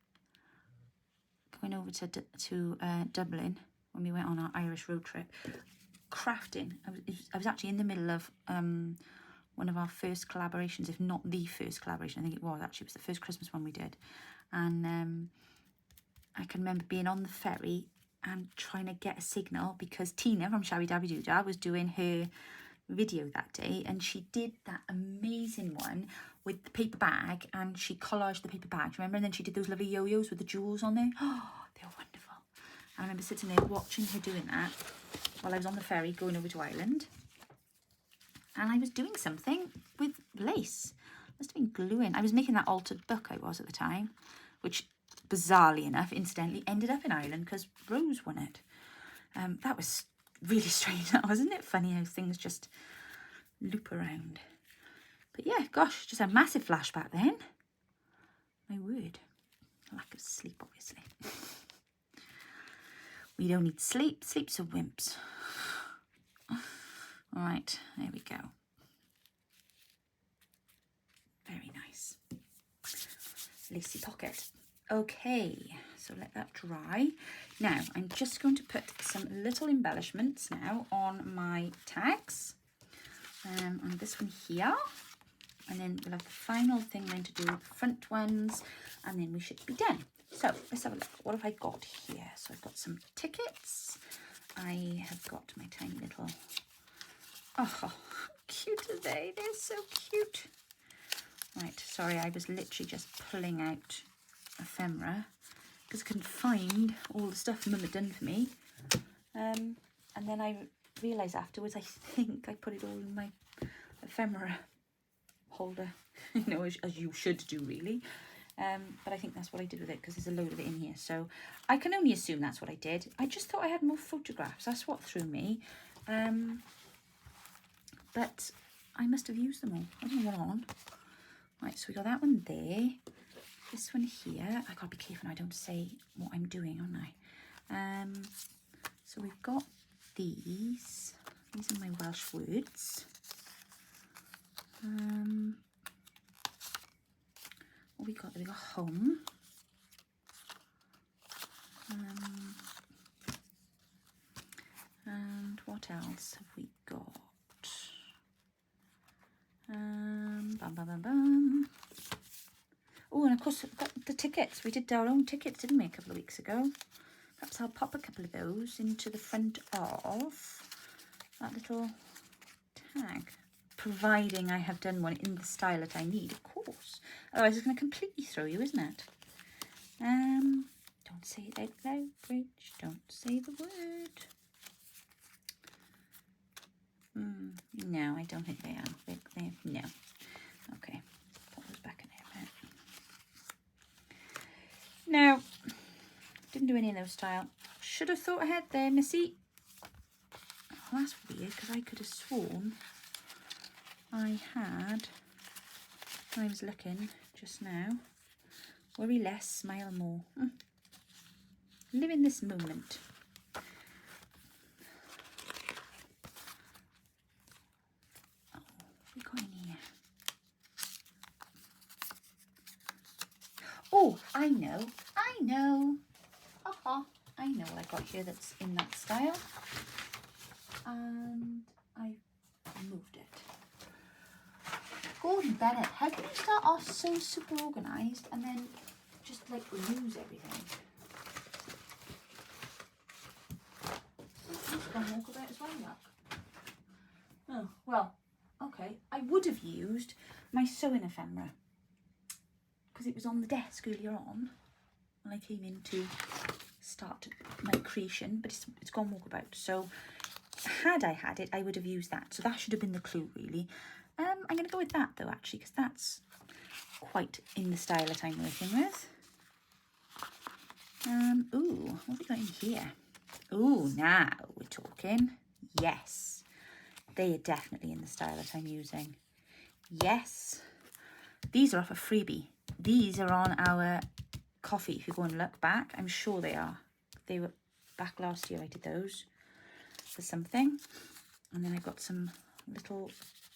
going over to Dublin when we went on our Irish road trip, crafting. I was actually in the middle of one of our first collaborations, if not the first collaboration. I think it was actually. It was the first Christmas one we did. And I can remember being on the ferry and trying to get a signal because Tina from Shabby Dabby Doodah was doing her video that day, and she did that amazing one with the paper bag, and she collaged the paper bag, remember? And then she did those lovely yo-yos with the jewels on there. Oh, they were wonderful. And I remember sitting there watching her doing that while I was on the ferry going over to Ireland, and I was doing something with lace. I must have been gluing. I was making that altered book I was at the time, which bizarrely enough incidentally ended up in Ireland because Rose won it. That was really strange, wasn't it? Funny how things just loop around. But yeah, gosh, just a massive flashback then. My word. Lack of sleep, obviously. We don't need sleep. Sleep's for wimps. All right, there we go. Very nice. Lacy pocket. Okay, so let that dry. Now, I'm just going to put some little embellishments now on my tags. On this one here. And then we'll have the final thing then to do with the front ones. And then we should be done. So, let's have a look. What have I got here? So, I've got some tickets. I have got my tiny little... Oh, how cute are they? They're so cute. Right, sorry, I was literally just pulling out ephemera because I couldn't find all the stuff Mum had done for me. And then I realised afterwards, I think I put it all in my ephemera holder, you know, as you should do really. But I think that's what I did with it because there's a load of it in here. So I can only assume that's what I did. I just thought I had more photographs. That's what threw me. But I must have used them all. I don't know what on. Right, so we got that one there. This one here. I gotta be careful I don't say what I'm doing, aren't I? So we've got these. These are my Welsh words. What we got there? We got home. And what else have we got? Bum, bum, bum, bum. Oh, and of course, we've got the tickets. We did our own tickets, didn't we, a couple of weeks ago? Perhaps I'll pop a couple of those into the front of that little tag, providing I have done one in the style that I need, of course. Otherwise, it's going to completely throw you, isn't it? Don't say it out loud, Bridge. Don't say the word. No, I don't think they are. No. Okay, put those back in there. No, didn't do any of those style. Should have thought ahead there, Missy. Oh, that's weird because I could have sworn I had, when I was looking just now, worry less, smile more. Live in this moment. Oh, I know. Haha, I know what I got here that's in that style. And I moved it. Holy Bennett, how can you start off so super organised and then just like lose everything? Just gonna walk about as well, look. Oh, well, okay. I would have used my sewing ephemera because it was on the desk earlier on when I came in to start my creation, but it's gone walkabout. So had I had it, I would have used that. So that should have been the clue, really. I'm going to go with that, though, actually, because that's quite in the style that I'm working with. Ooh, what have we got in here? Ooh, now we're talking. Yes, they are definitely in the style that I'm using. Yes, these are off a freebie. These are on our coffee. If you go and look back, I'm sure they are. They were back last year. I did those for something. And then I've got some little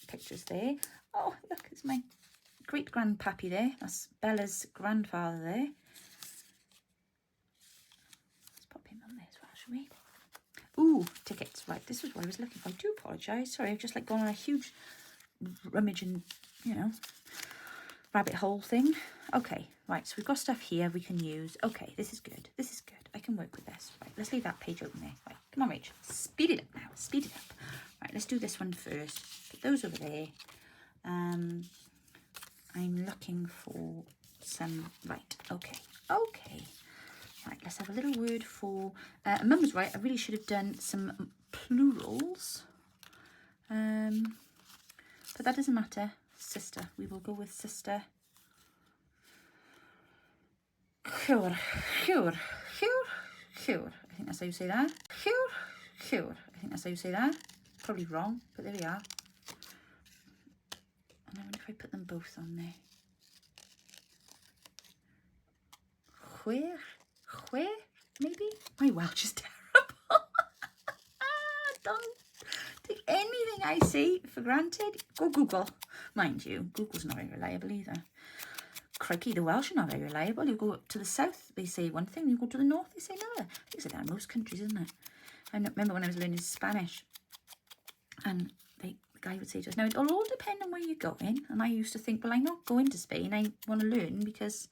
pictures there. Oh, look, it's my great-grandpappy there. That's Bella's grandfather there. Let's pop him on there as well, shall we? Ooh, tickets. Right, this was what I was looking for. I do apologise. Sorry, I've just like gone on a huge rummage and, you know, rabbit hole thing. Okay, right, so we've got stuff here we can use. Okay, this is good. This is good. I can work with this. Right, let's leave that page open there. Right, come on, Rach. Speed it up now. Speed it up. Right, let's do this one first. Put those over there. I'm looking for some... Right, okay. Okay. Right, let's have a little word for... Mum was right. I really should have done some plurals. But that doesn't matter. Sister. We will go with sister. Cure. Cure. Cure. Cure. I think that's how you say that. Cure. Cure. I think that's how you say that. Probably wrong, but there we are. And I wonder if I put them both on there. Where? Where? Maybe? My Welsh is terrible. Don't take anything I say for granted. Go Google. Mind you, Google's not very reliable either. Crikey, the Welsh are not very reliable. You go to the south, they say one thing. You go to the north, they say another. I think it's like that in most countries, isn't it? I remember when I was learning Spanish, and the guy would say to us, now it'll all depend on where you're going. And I used to think, well, I'm not going to Spain. I want to learn because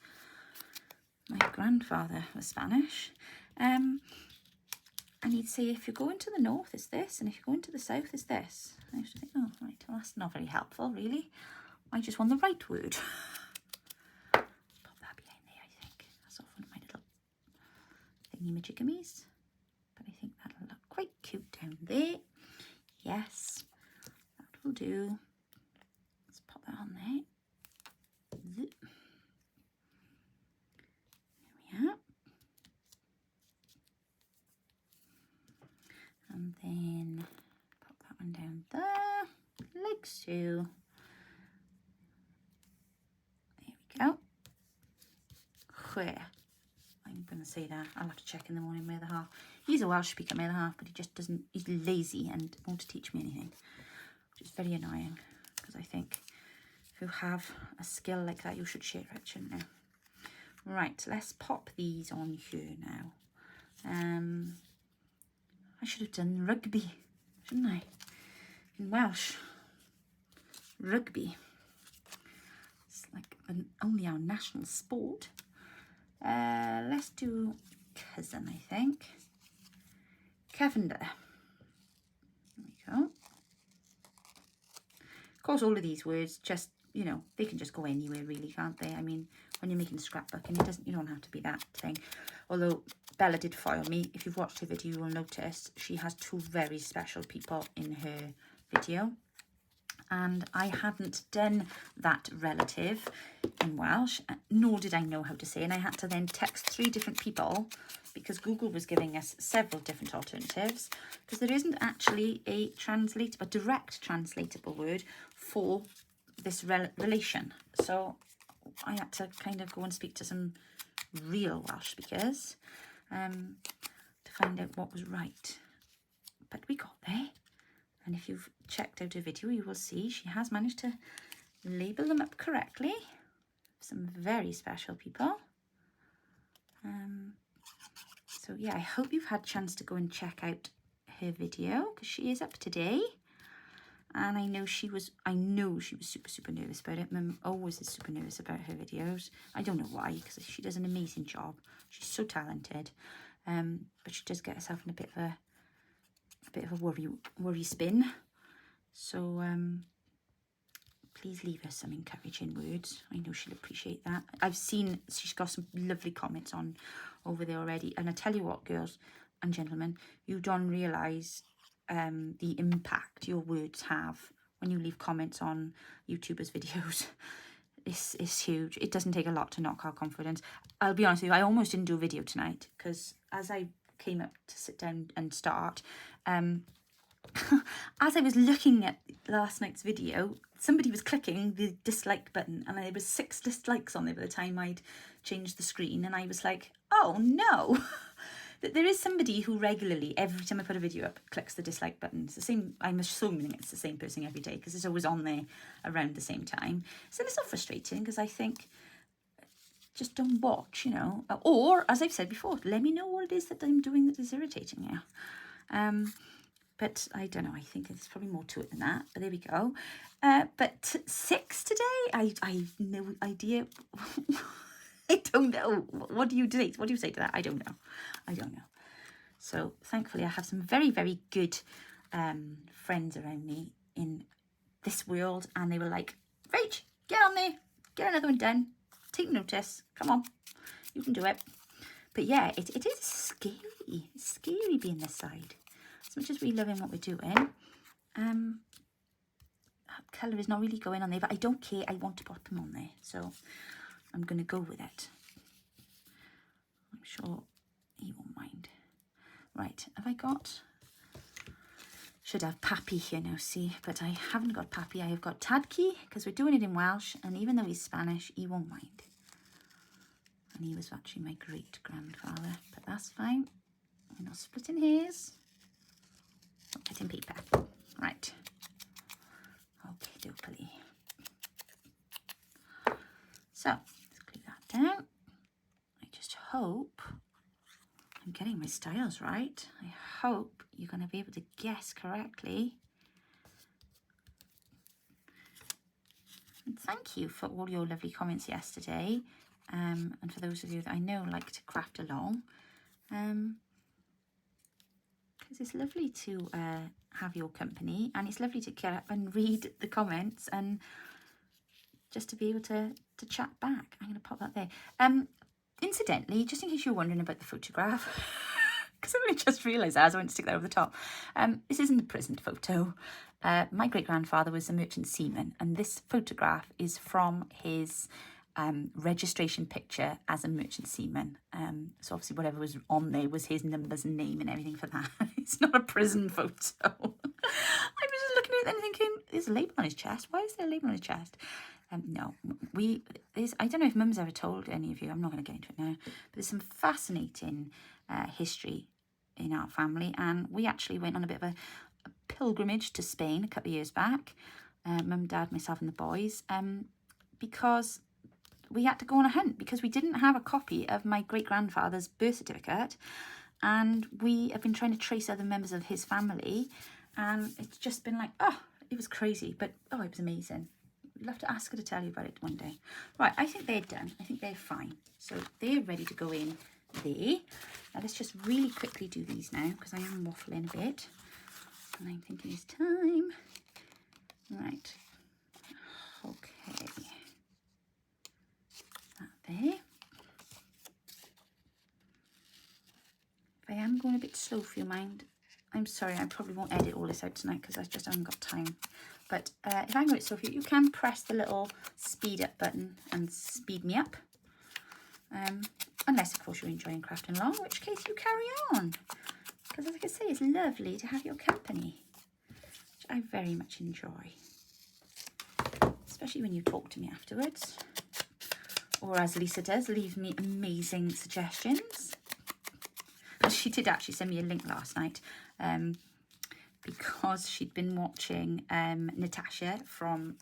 my grandfather was Spanish. And he'd say, if you're going to the north, it's this. And if you're going to the south, it's this. And I used to think, oh, right, well, that's not very helpful, really. I just want the right word. Pop that behind there, I think. That's off one of my little thingy-majiggamies. But I think that'll look quite cute down there. Yes, that will do. Let's pop that on there. Zip. There we are. And then pop that one down there, like so. There we go. Where? I'm going to say that. I'll have to check in the morning my other half. He's a Welsh speaker, my other half, but he just doesn't, he's lazy and won't teach me anything, which is very annoying, because I think if you have a skill like that, you should share it, shouldn't you? Right, let's pop these on here now. I should have done rugby, shouldn't I? In Welsh. Rugby. It's like only our national sport. Let's do cousin, I think. Cavender. There we go. Of course, all of these words just, you know, they can just go anywhere, really, can't they? I mean, when you're making scrapbooking, you don't have to be that thing. Although Bella did foil me. If you've watched her video, you will notice she has two very special people in her video. And I hadn't done that relative in Welsh, nor did I know how to say it. And I had to then text 3 different people because Google was giving us several different alternatives, because there isn't actually a direct translatable word for this relation. So I had to kind of go and speak to some real Welsh speakers to find out what was right. But we got there. And if you've checked out her video, you will see she has managed to label them up correctly. Some very special people. So yeah, I hope you've had a chance to go and check out her video, because she is up today. And I know she was super nervous about it. Mum always is super nervous about her videos. I don't know why, because she does an amazing job. She's so talented. But she does get herself in a bit of a worry spin. So please leave her some encouraging words. I know she'll appreciate that. I've seen she's got some lovely comments on over there already. And I tell you what, girls and gentlemen, you don't realise the impact your words have when you leave comments on YouTubers' videos. It's huge. It doesn't take a lot to knock our confidence. I'll be honest with you, I almost didn't do a video tonight because as I came up to sit down and start, as I was looking at last night's video, somebody was clicking the dislike button and there was 6 dislikes on there by the time I'd changed the screen, and I was like, oh no. That there is somebody who regularly, every time I put a video up, clicks the dislike button. It's the same, I'm assuming it's the same person every day because it's always on there around the same time. So it's so frustrating because I think, just don't watch, you know. Or, as I've said before, let me know what it is that I'm doing that is irritating you. But I don't know, I think there's probably more to it than that. But there we go. But 6 today, I've no idea. I don't know. What do you say? What do you say to that? I don't know. I don't know. So thankfully I have some very, very good friends around me in this world, and they were like, Rach, get on there. Get another one done. Take notice. Come on. You can do it. But yeah, it is scary. It's scary being this side. As much as we're loving what we're doing, that colour is not really going on there, but I don't care. I want to put them on there. So I'm going to go with it. I'm sure he won't mind. Right, have I got... Should have Pappy here now, see? But I haven't got Pappy. I have got Tadki, because we're doing it in Welsh, and even though he's Spanish, he won't mind. And he was actually my great-grandfather, but that's fine. We're not splitting hairs. Not cutting paper. Right. Okay, dokey. So, let's glue that down. I just hope I'm getting my styles right. I hope you're going to be able to guess correctly. And thank you for all your lovely comments yesterday. And for those of you that I know like to craft along. Because it's lovely to have your company, and it's lovely to get up and read the comments and just to be able to chat back. I'm going to pop that there. Incidentally, just in case you're wondering about the photograph, because I only just realised that as I went to stick that over the top. This isn't a prison photo. My great-grandfather was a merchant seaman, and this photograph is from his registration picture as a merchant seaman. So obviously whatever was on there was his numbers and name and everything for that. It's not a prison photo. I was just looking at it and thinking, there's a label on his chest. Why is there a label on his chest? No, I don't know if Mum's ever told any of you, I'm not going to get into it now, but there's some fascinating history in our family, and we actually went on a bit of a pilgrimage to Spain a couple of years back, Mum, Dad, myself and the boys, because we had to go on a hunt because we didn't have a copy of my great-grandfather's birth certificate, and we have been trying to trace other members of his family, and it's just been like, oh, it was crazy, but oh, it was amazing. We'll have to ask her to tell you about it one day. Right, I think they're done. I think they're fine. So they're ready to go in there. Now let's just really quickly do these now because I am waffling a bit. And I'm thinking it's time. Right. Okay. That there. If I am going a bit slow for your mind, I'm sorry, I probably won't edit all this out tonight because I just haven't got time. But if I'm going to slow for you, you can press the little speed up button and speed me up. Unless, of course, you're enjoying crafting along, in which case you carry on. Because, as I can say, it's lovely to have your company, which I very much enjoy. Especially when you talk to me afterwards. Or, as Lisa does, leave me amazing suggestions. She did actually send me a link last night. Because she'd been watching Natasha from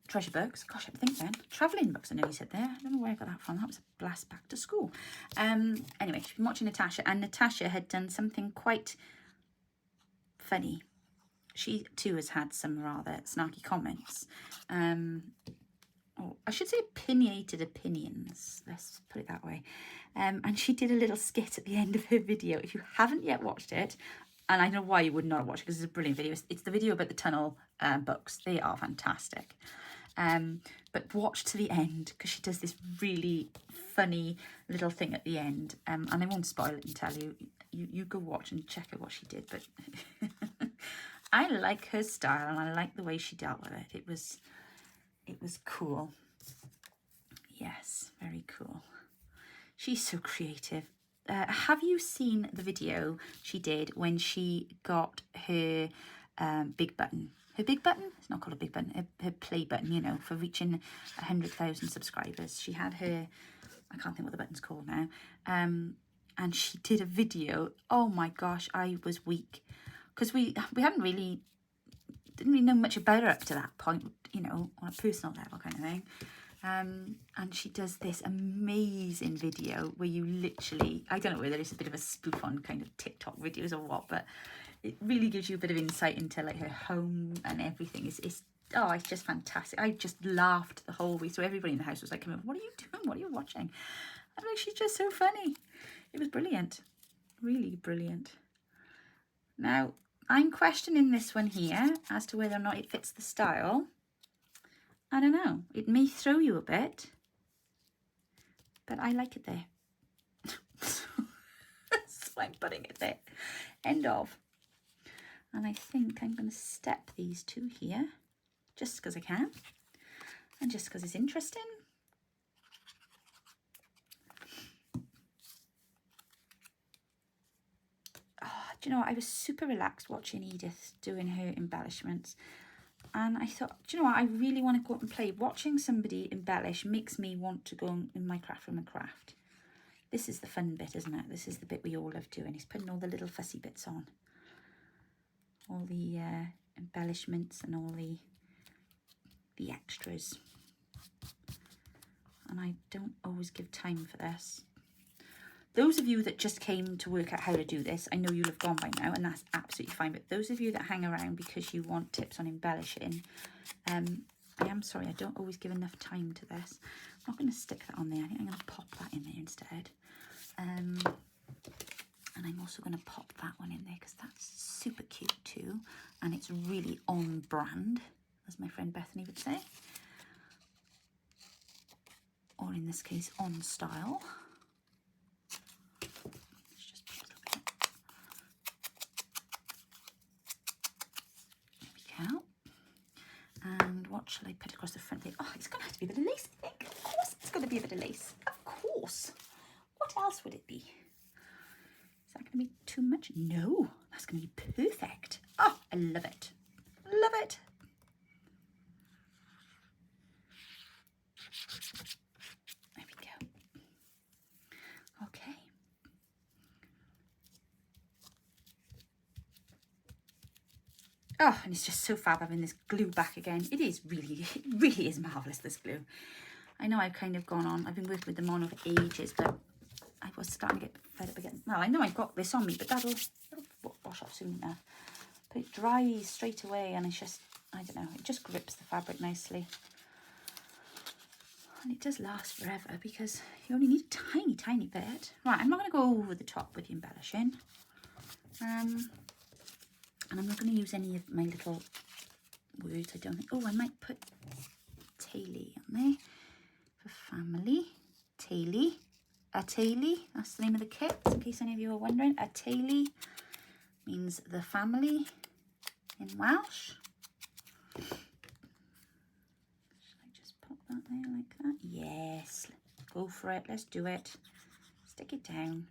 Treasure Books. Gosh, I think then. Travelling Books, I know you said there. I don't know where I got that from. That was a blast back to school. Anyway, she'd been watching Natasha, and Natasha had done something quite funny. She too has had some rather snarky comments. Or I should say opinionated opinions. Let's put it that way. And she did a little skit at the end of her video. If you haven't yet watched it, and I don't know why you would not watch it because it's a brilliant video. It's the video about the tunnel books. They are fantastic. But watch to the end because she does this really funny little thing at the end. And I won't spoil it and tell you. You go watch and check out what she did. But I like her style and I like the way she dealt with it. It was cool. Yes, very cool. She's so creative. Have you seen the video she did when she got her big button? Her big button? It's not called a big button. Her play button, you know, for reaching 100,000 subscribers. She had her, I can't think what the button's called now. And she did a video. Oh my gosh, I was weak. Because we didn't really know much about her up to that point, you know, on a personal level kind of thing. And she does this amazing video where you literally, I don't know whether it's a bit of a spoof on kind of TikTok videos or what, but it really gives you a bit of insight into like her home and everything. It's just fantastic. I just laughed the whole way. So everybody in the house was like, what are you doing? What are you watching? I'm like, she's just so funny. It was brilliant. Really brilliant. Now, I'm questioning this one here as to whether or not it fits the style. I don't know. It may throw you a bit, but I like it there. So I'm putting it there. End of. And I think I'm going to step these two here, just because I can, and just because it's interesting. Do you know what? I was super relaxed watching Edith doing her embellishments. And I thought, do you know what? I really want to go up and play. Watching somebody embellish makes me want to go in my craft room and craft. This is the fun bit, isn't it? This is the bit we all love doing. He's putting all the little fussy bits on. All the embellishments and all the extras. And I don't always give time for this. Those of you that just came to work out how to do this, I know you'll have gone by now, and that's absolutely fine. But those of you that hang around because you want tips on embellishing, I am sorry, I don't always give enough time to this. I'm not going to stick that on there. I think I'm going to pop that in there instead. And I'm also going to pop that one in there because that's super cute too. And it's really on brand, as my friend Bethany would say. Or in this case, on style. And what shall I put across the front there? Oh, it's going to have to be a bit of lace, I think. Of course it's going to be a bit of lace. Of course. What else would it be? Is that going to be too much? No, that's going to be perfect. Oh, I love it. Love it. There we go. Okay. Oh, and it's just so fab having this glue back again. It really is marvellous, this glue. I know I've kind of gone on, I've been working with them on for ages, but I was starting to get fed up again. Well, I know I've got this on me, but that'll wash off soon enough. But it dries straight away and it's just, I don't know, it just grips the fabric nicely. And it does last forever because you only need a tiny, tiny bit. Right, I'm not going to go over the top with the embellishing. And I'm not going to use any of my little words, I don't think. Oh, I might put Taily on there for family. Taily. A Taily, that's the name of the kit, in case any of you are wondering. A Taily means the family in Welsh. Shall I just pop that there like that? Yes, go for it, let's do it. Stick it down.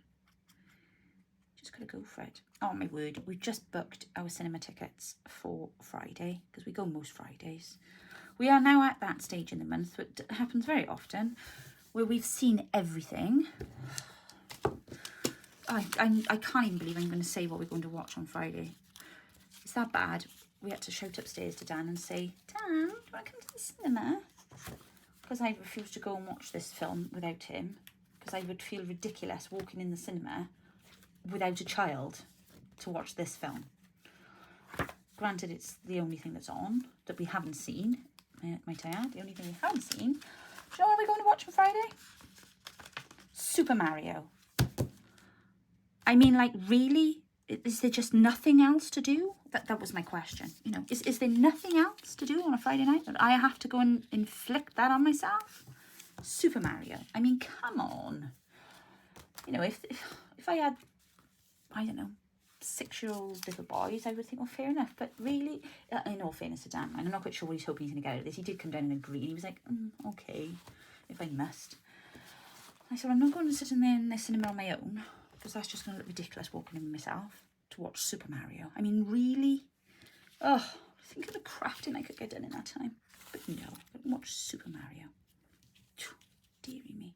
Just gotta go for it. Oh my word, we've just booked our cinema tickets for Friday because we go most Fridays. We are now at that stage in the month, but it happens very often, where we've seen everything. I can't even believe I'm going to say what we're going to watch on Friday. It's that bad. We had to shout upstairs to Dan and say, Dan, do you want to come to the cinema? Because I refuse to go and watch this film without him, because I would feel ridiculous walking in the cinema without a child to watch this film. granted, it's the only thing that's on that we haven't seen. Might I add, the only thing we haven't seen. Do you know what we're going to watch on Friday? Super Mario. I mean, like, really? Is there just nothing else to do? That was my question. You know, is there nothing else to do on a Friday night that I have to go and inflict that on myself? Super Mario. I mean, come on. You know, if I had, I don't know, 6-year-old little boys, I would think, well, fair enough. But really, in all fairness to Dan, I'm not quite sure what he's hoping he's going to get out of this. He did come down and agree. And he was like, okay, if I must. I said, I'm not going to sit in there in the cinema on my own, because that's just going to look ridiculous walking in myself to watch Super Mario. I mean, really? Oh, think of the crafting I could get done in that time. But no, I can watch Super Mario. Deary me.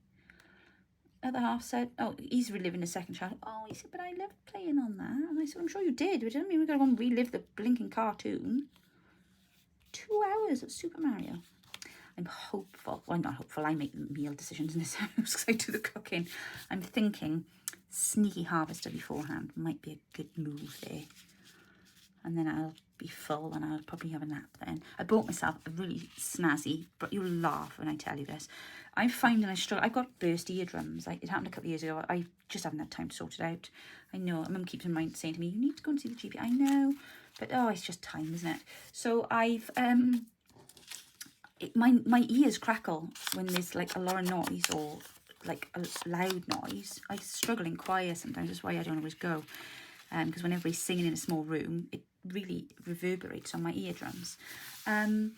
Other half said, oh, he's reliving a second childhood. Oh, he said, but I loved playing on that. And I said, I'm sure you did, but it doesn't mean we've got to go and relive the blinking cartoon. 2 hours of Super Mario. I'm hopeful. Well, I'm not hopeful. I make the meal decisions in this house because I do the cooking. I'm thinking sneaky harvester beforehand might be a good move there. And then I'll be full and I'll probably have a nap then. I bought myself a really snazzy, but you'll laugh when I tell you this. I'm finding I struggle. I've got burst eardrums. Like, it happened a couple of years ago. I just haven't had time to sort it out. I know. Mum keeps in mind saying to me, you need to go and see the GP. I know. But, oh, it's just time, isn't it? So I've, my ears crackle when there's like a lot of noise or like a loud noise. I struggle in choir sometimes. That's why I don't always go. Because when everybody's singing in a small room, it really reverberates on my eardrums. In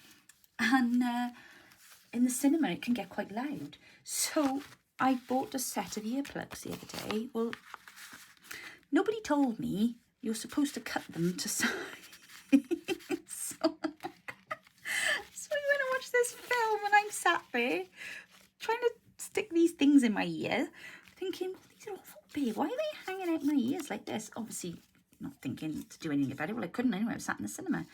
the cinema, it can get quite loud. So I bought a set of earplugs the other day. Well, nobody told me you're supposed to cut them to size. So I went and watched this film and I'm sat there trying to stick these things in my ear, thinking, these are awful big. Why are they hanging out in my ears like this? Obviously, not thinking to do anything about it. Well, I couldn't anyway. I was sat in the cinema.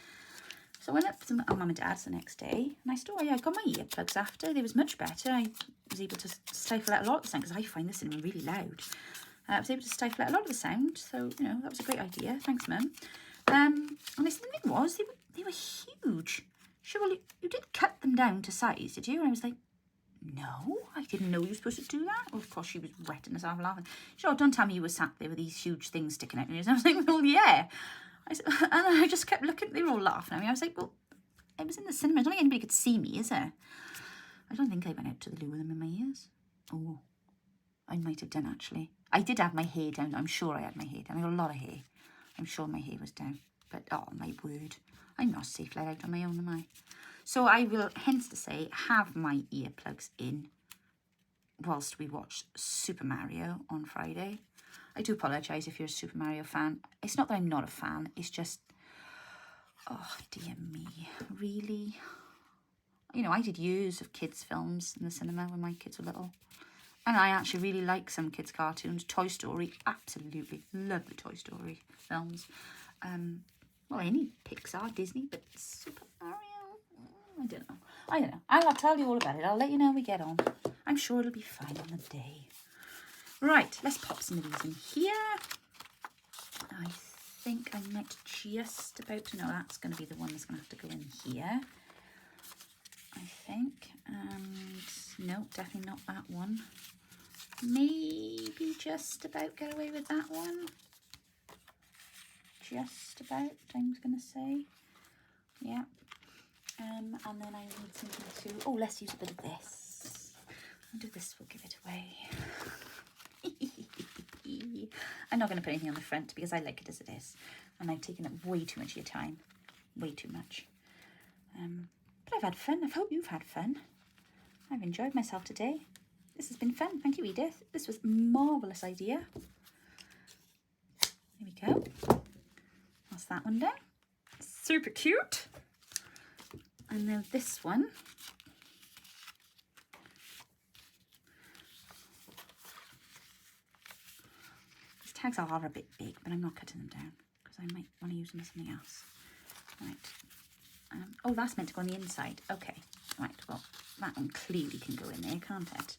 So I went up to my mum and dad's the next day, and I said, oh, yeah, I got my earplugs after. They was much better. I was able to stifle out a lot of the sound, because I find the cinema really loud. I was able to stifle out a lot of the sound, so, you know, that was a great idea. Thanks, Mum. And I said, the thing was, they were huge. She said, well, you did cut them down to size, did you? And I was like, no, I didn't know you were supposed to do that. Well, of course, she was wetting herself laughing. She said, oh, don't tell me you were sat there with these huge things sticking out in your ears. And I was like, well, yeah. I said, and I just kept looking. They were all laughing at me. I was like, well, I was in the cinema. I don't think anybody could see me, is there? I don't think I went out to the loo with them in my ears. Oh, I might have done, actually. I did have my hair down. I'm sure I had my hair down. I got a lot of hair. I'm sure my hair was down. But, oh, my word. I'm not safe let out on my own, am I? So I will, hence to say, have my earplugs in whilst we watch Super Mario on Friday. I do apologise if you're a Super Mario fan. It's not that I'm not a fan. It's just, oh, dear me. Really? You know, I did years of kids' films in the cinema when my kids were little. And I actually really like some kids' cartoons. Toy Story, absolutely. Love the Toy Story films. Well, any Pixar, Disney, but Super Mario, I don't know. I'll tell you all about it. I'll let you know when we get on. I'm sure it'll be fine on the day. Right, let's pop some of these in here. I think I might just about to know that's going to be the one that's going to have to go in here. I think. And no, definitely not that one. Maybe just about get away with that one. Just about, I'm going to say. Yeah. And then I need something to... Oh, let's use a bit of this. I'll do this, we'll give it away. I'm not going to put anything on the front because I like it as it is. And I've taken up way too much of your time. Way too much. But I've had fun. I hope you've had fun. I've enjoyed myself today. This has been fun. Thank you, Edith. This was a marvellous idea. There we go. That's that one done. Super cute. And now this one. These tags are a bit big, but I'm not cutting them down because I might want to use them as something else. Right. Oh, that's meant to go on the inside. Okay. Right. Well, that one clearly can go in there, can't it?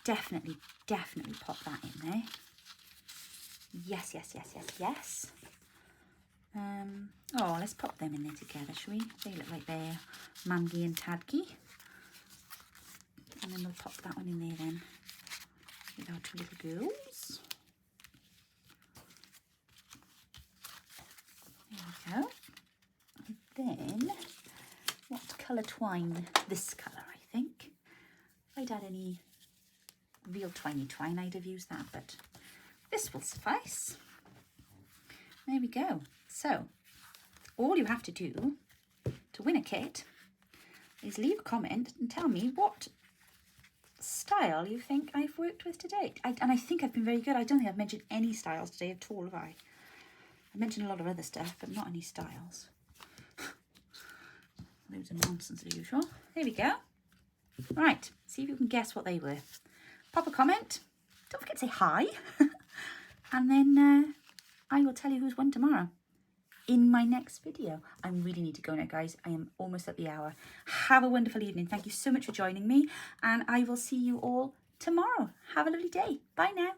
Definitely pop that in there. Yes, yes, yes, yes, yes. Oh, let's pop them in there together, shall we? They look like they're Mangy and Tadgy. And then we'll pop that one in there then with our two little girls. There we go. And then, what colour twine? This colour, I think. If I'd had any real twine, I'd have used that, but this will suffice. There we go. So, all you have to do to win a kit is leave a comment and tell me what style you think I've worked with today. And I think I've been very good. I don't think I've mentioned any styles today at all, have I? I mentioned a lot of other stuff, but not any styles. Loads of nonsense as usual. There we go. Right, see if you can guess what they were. Pop a comment. Don't forget to say hi. And then I will tell you who's won tomorrow in my next video. I really need to go now, guys. I am almost at the hour. Have a wonderful evening. Thank you so much for joining me, and I will see you all tomorrow. Have a lovely day. Bye now.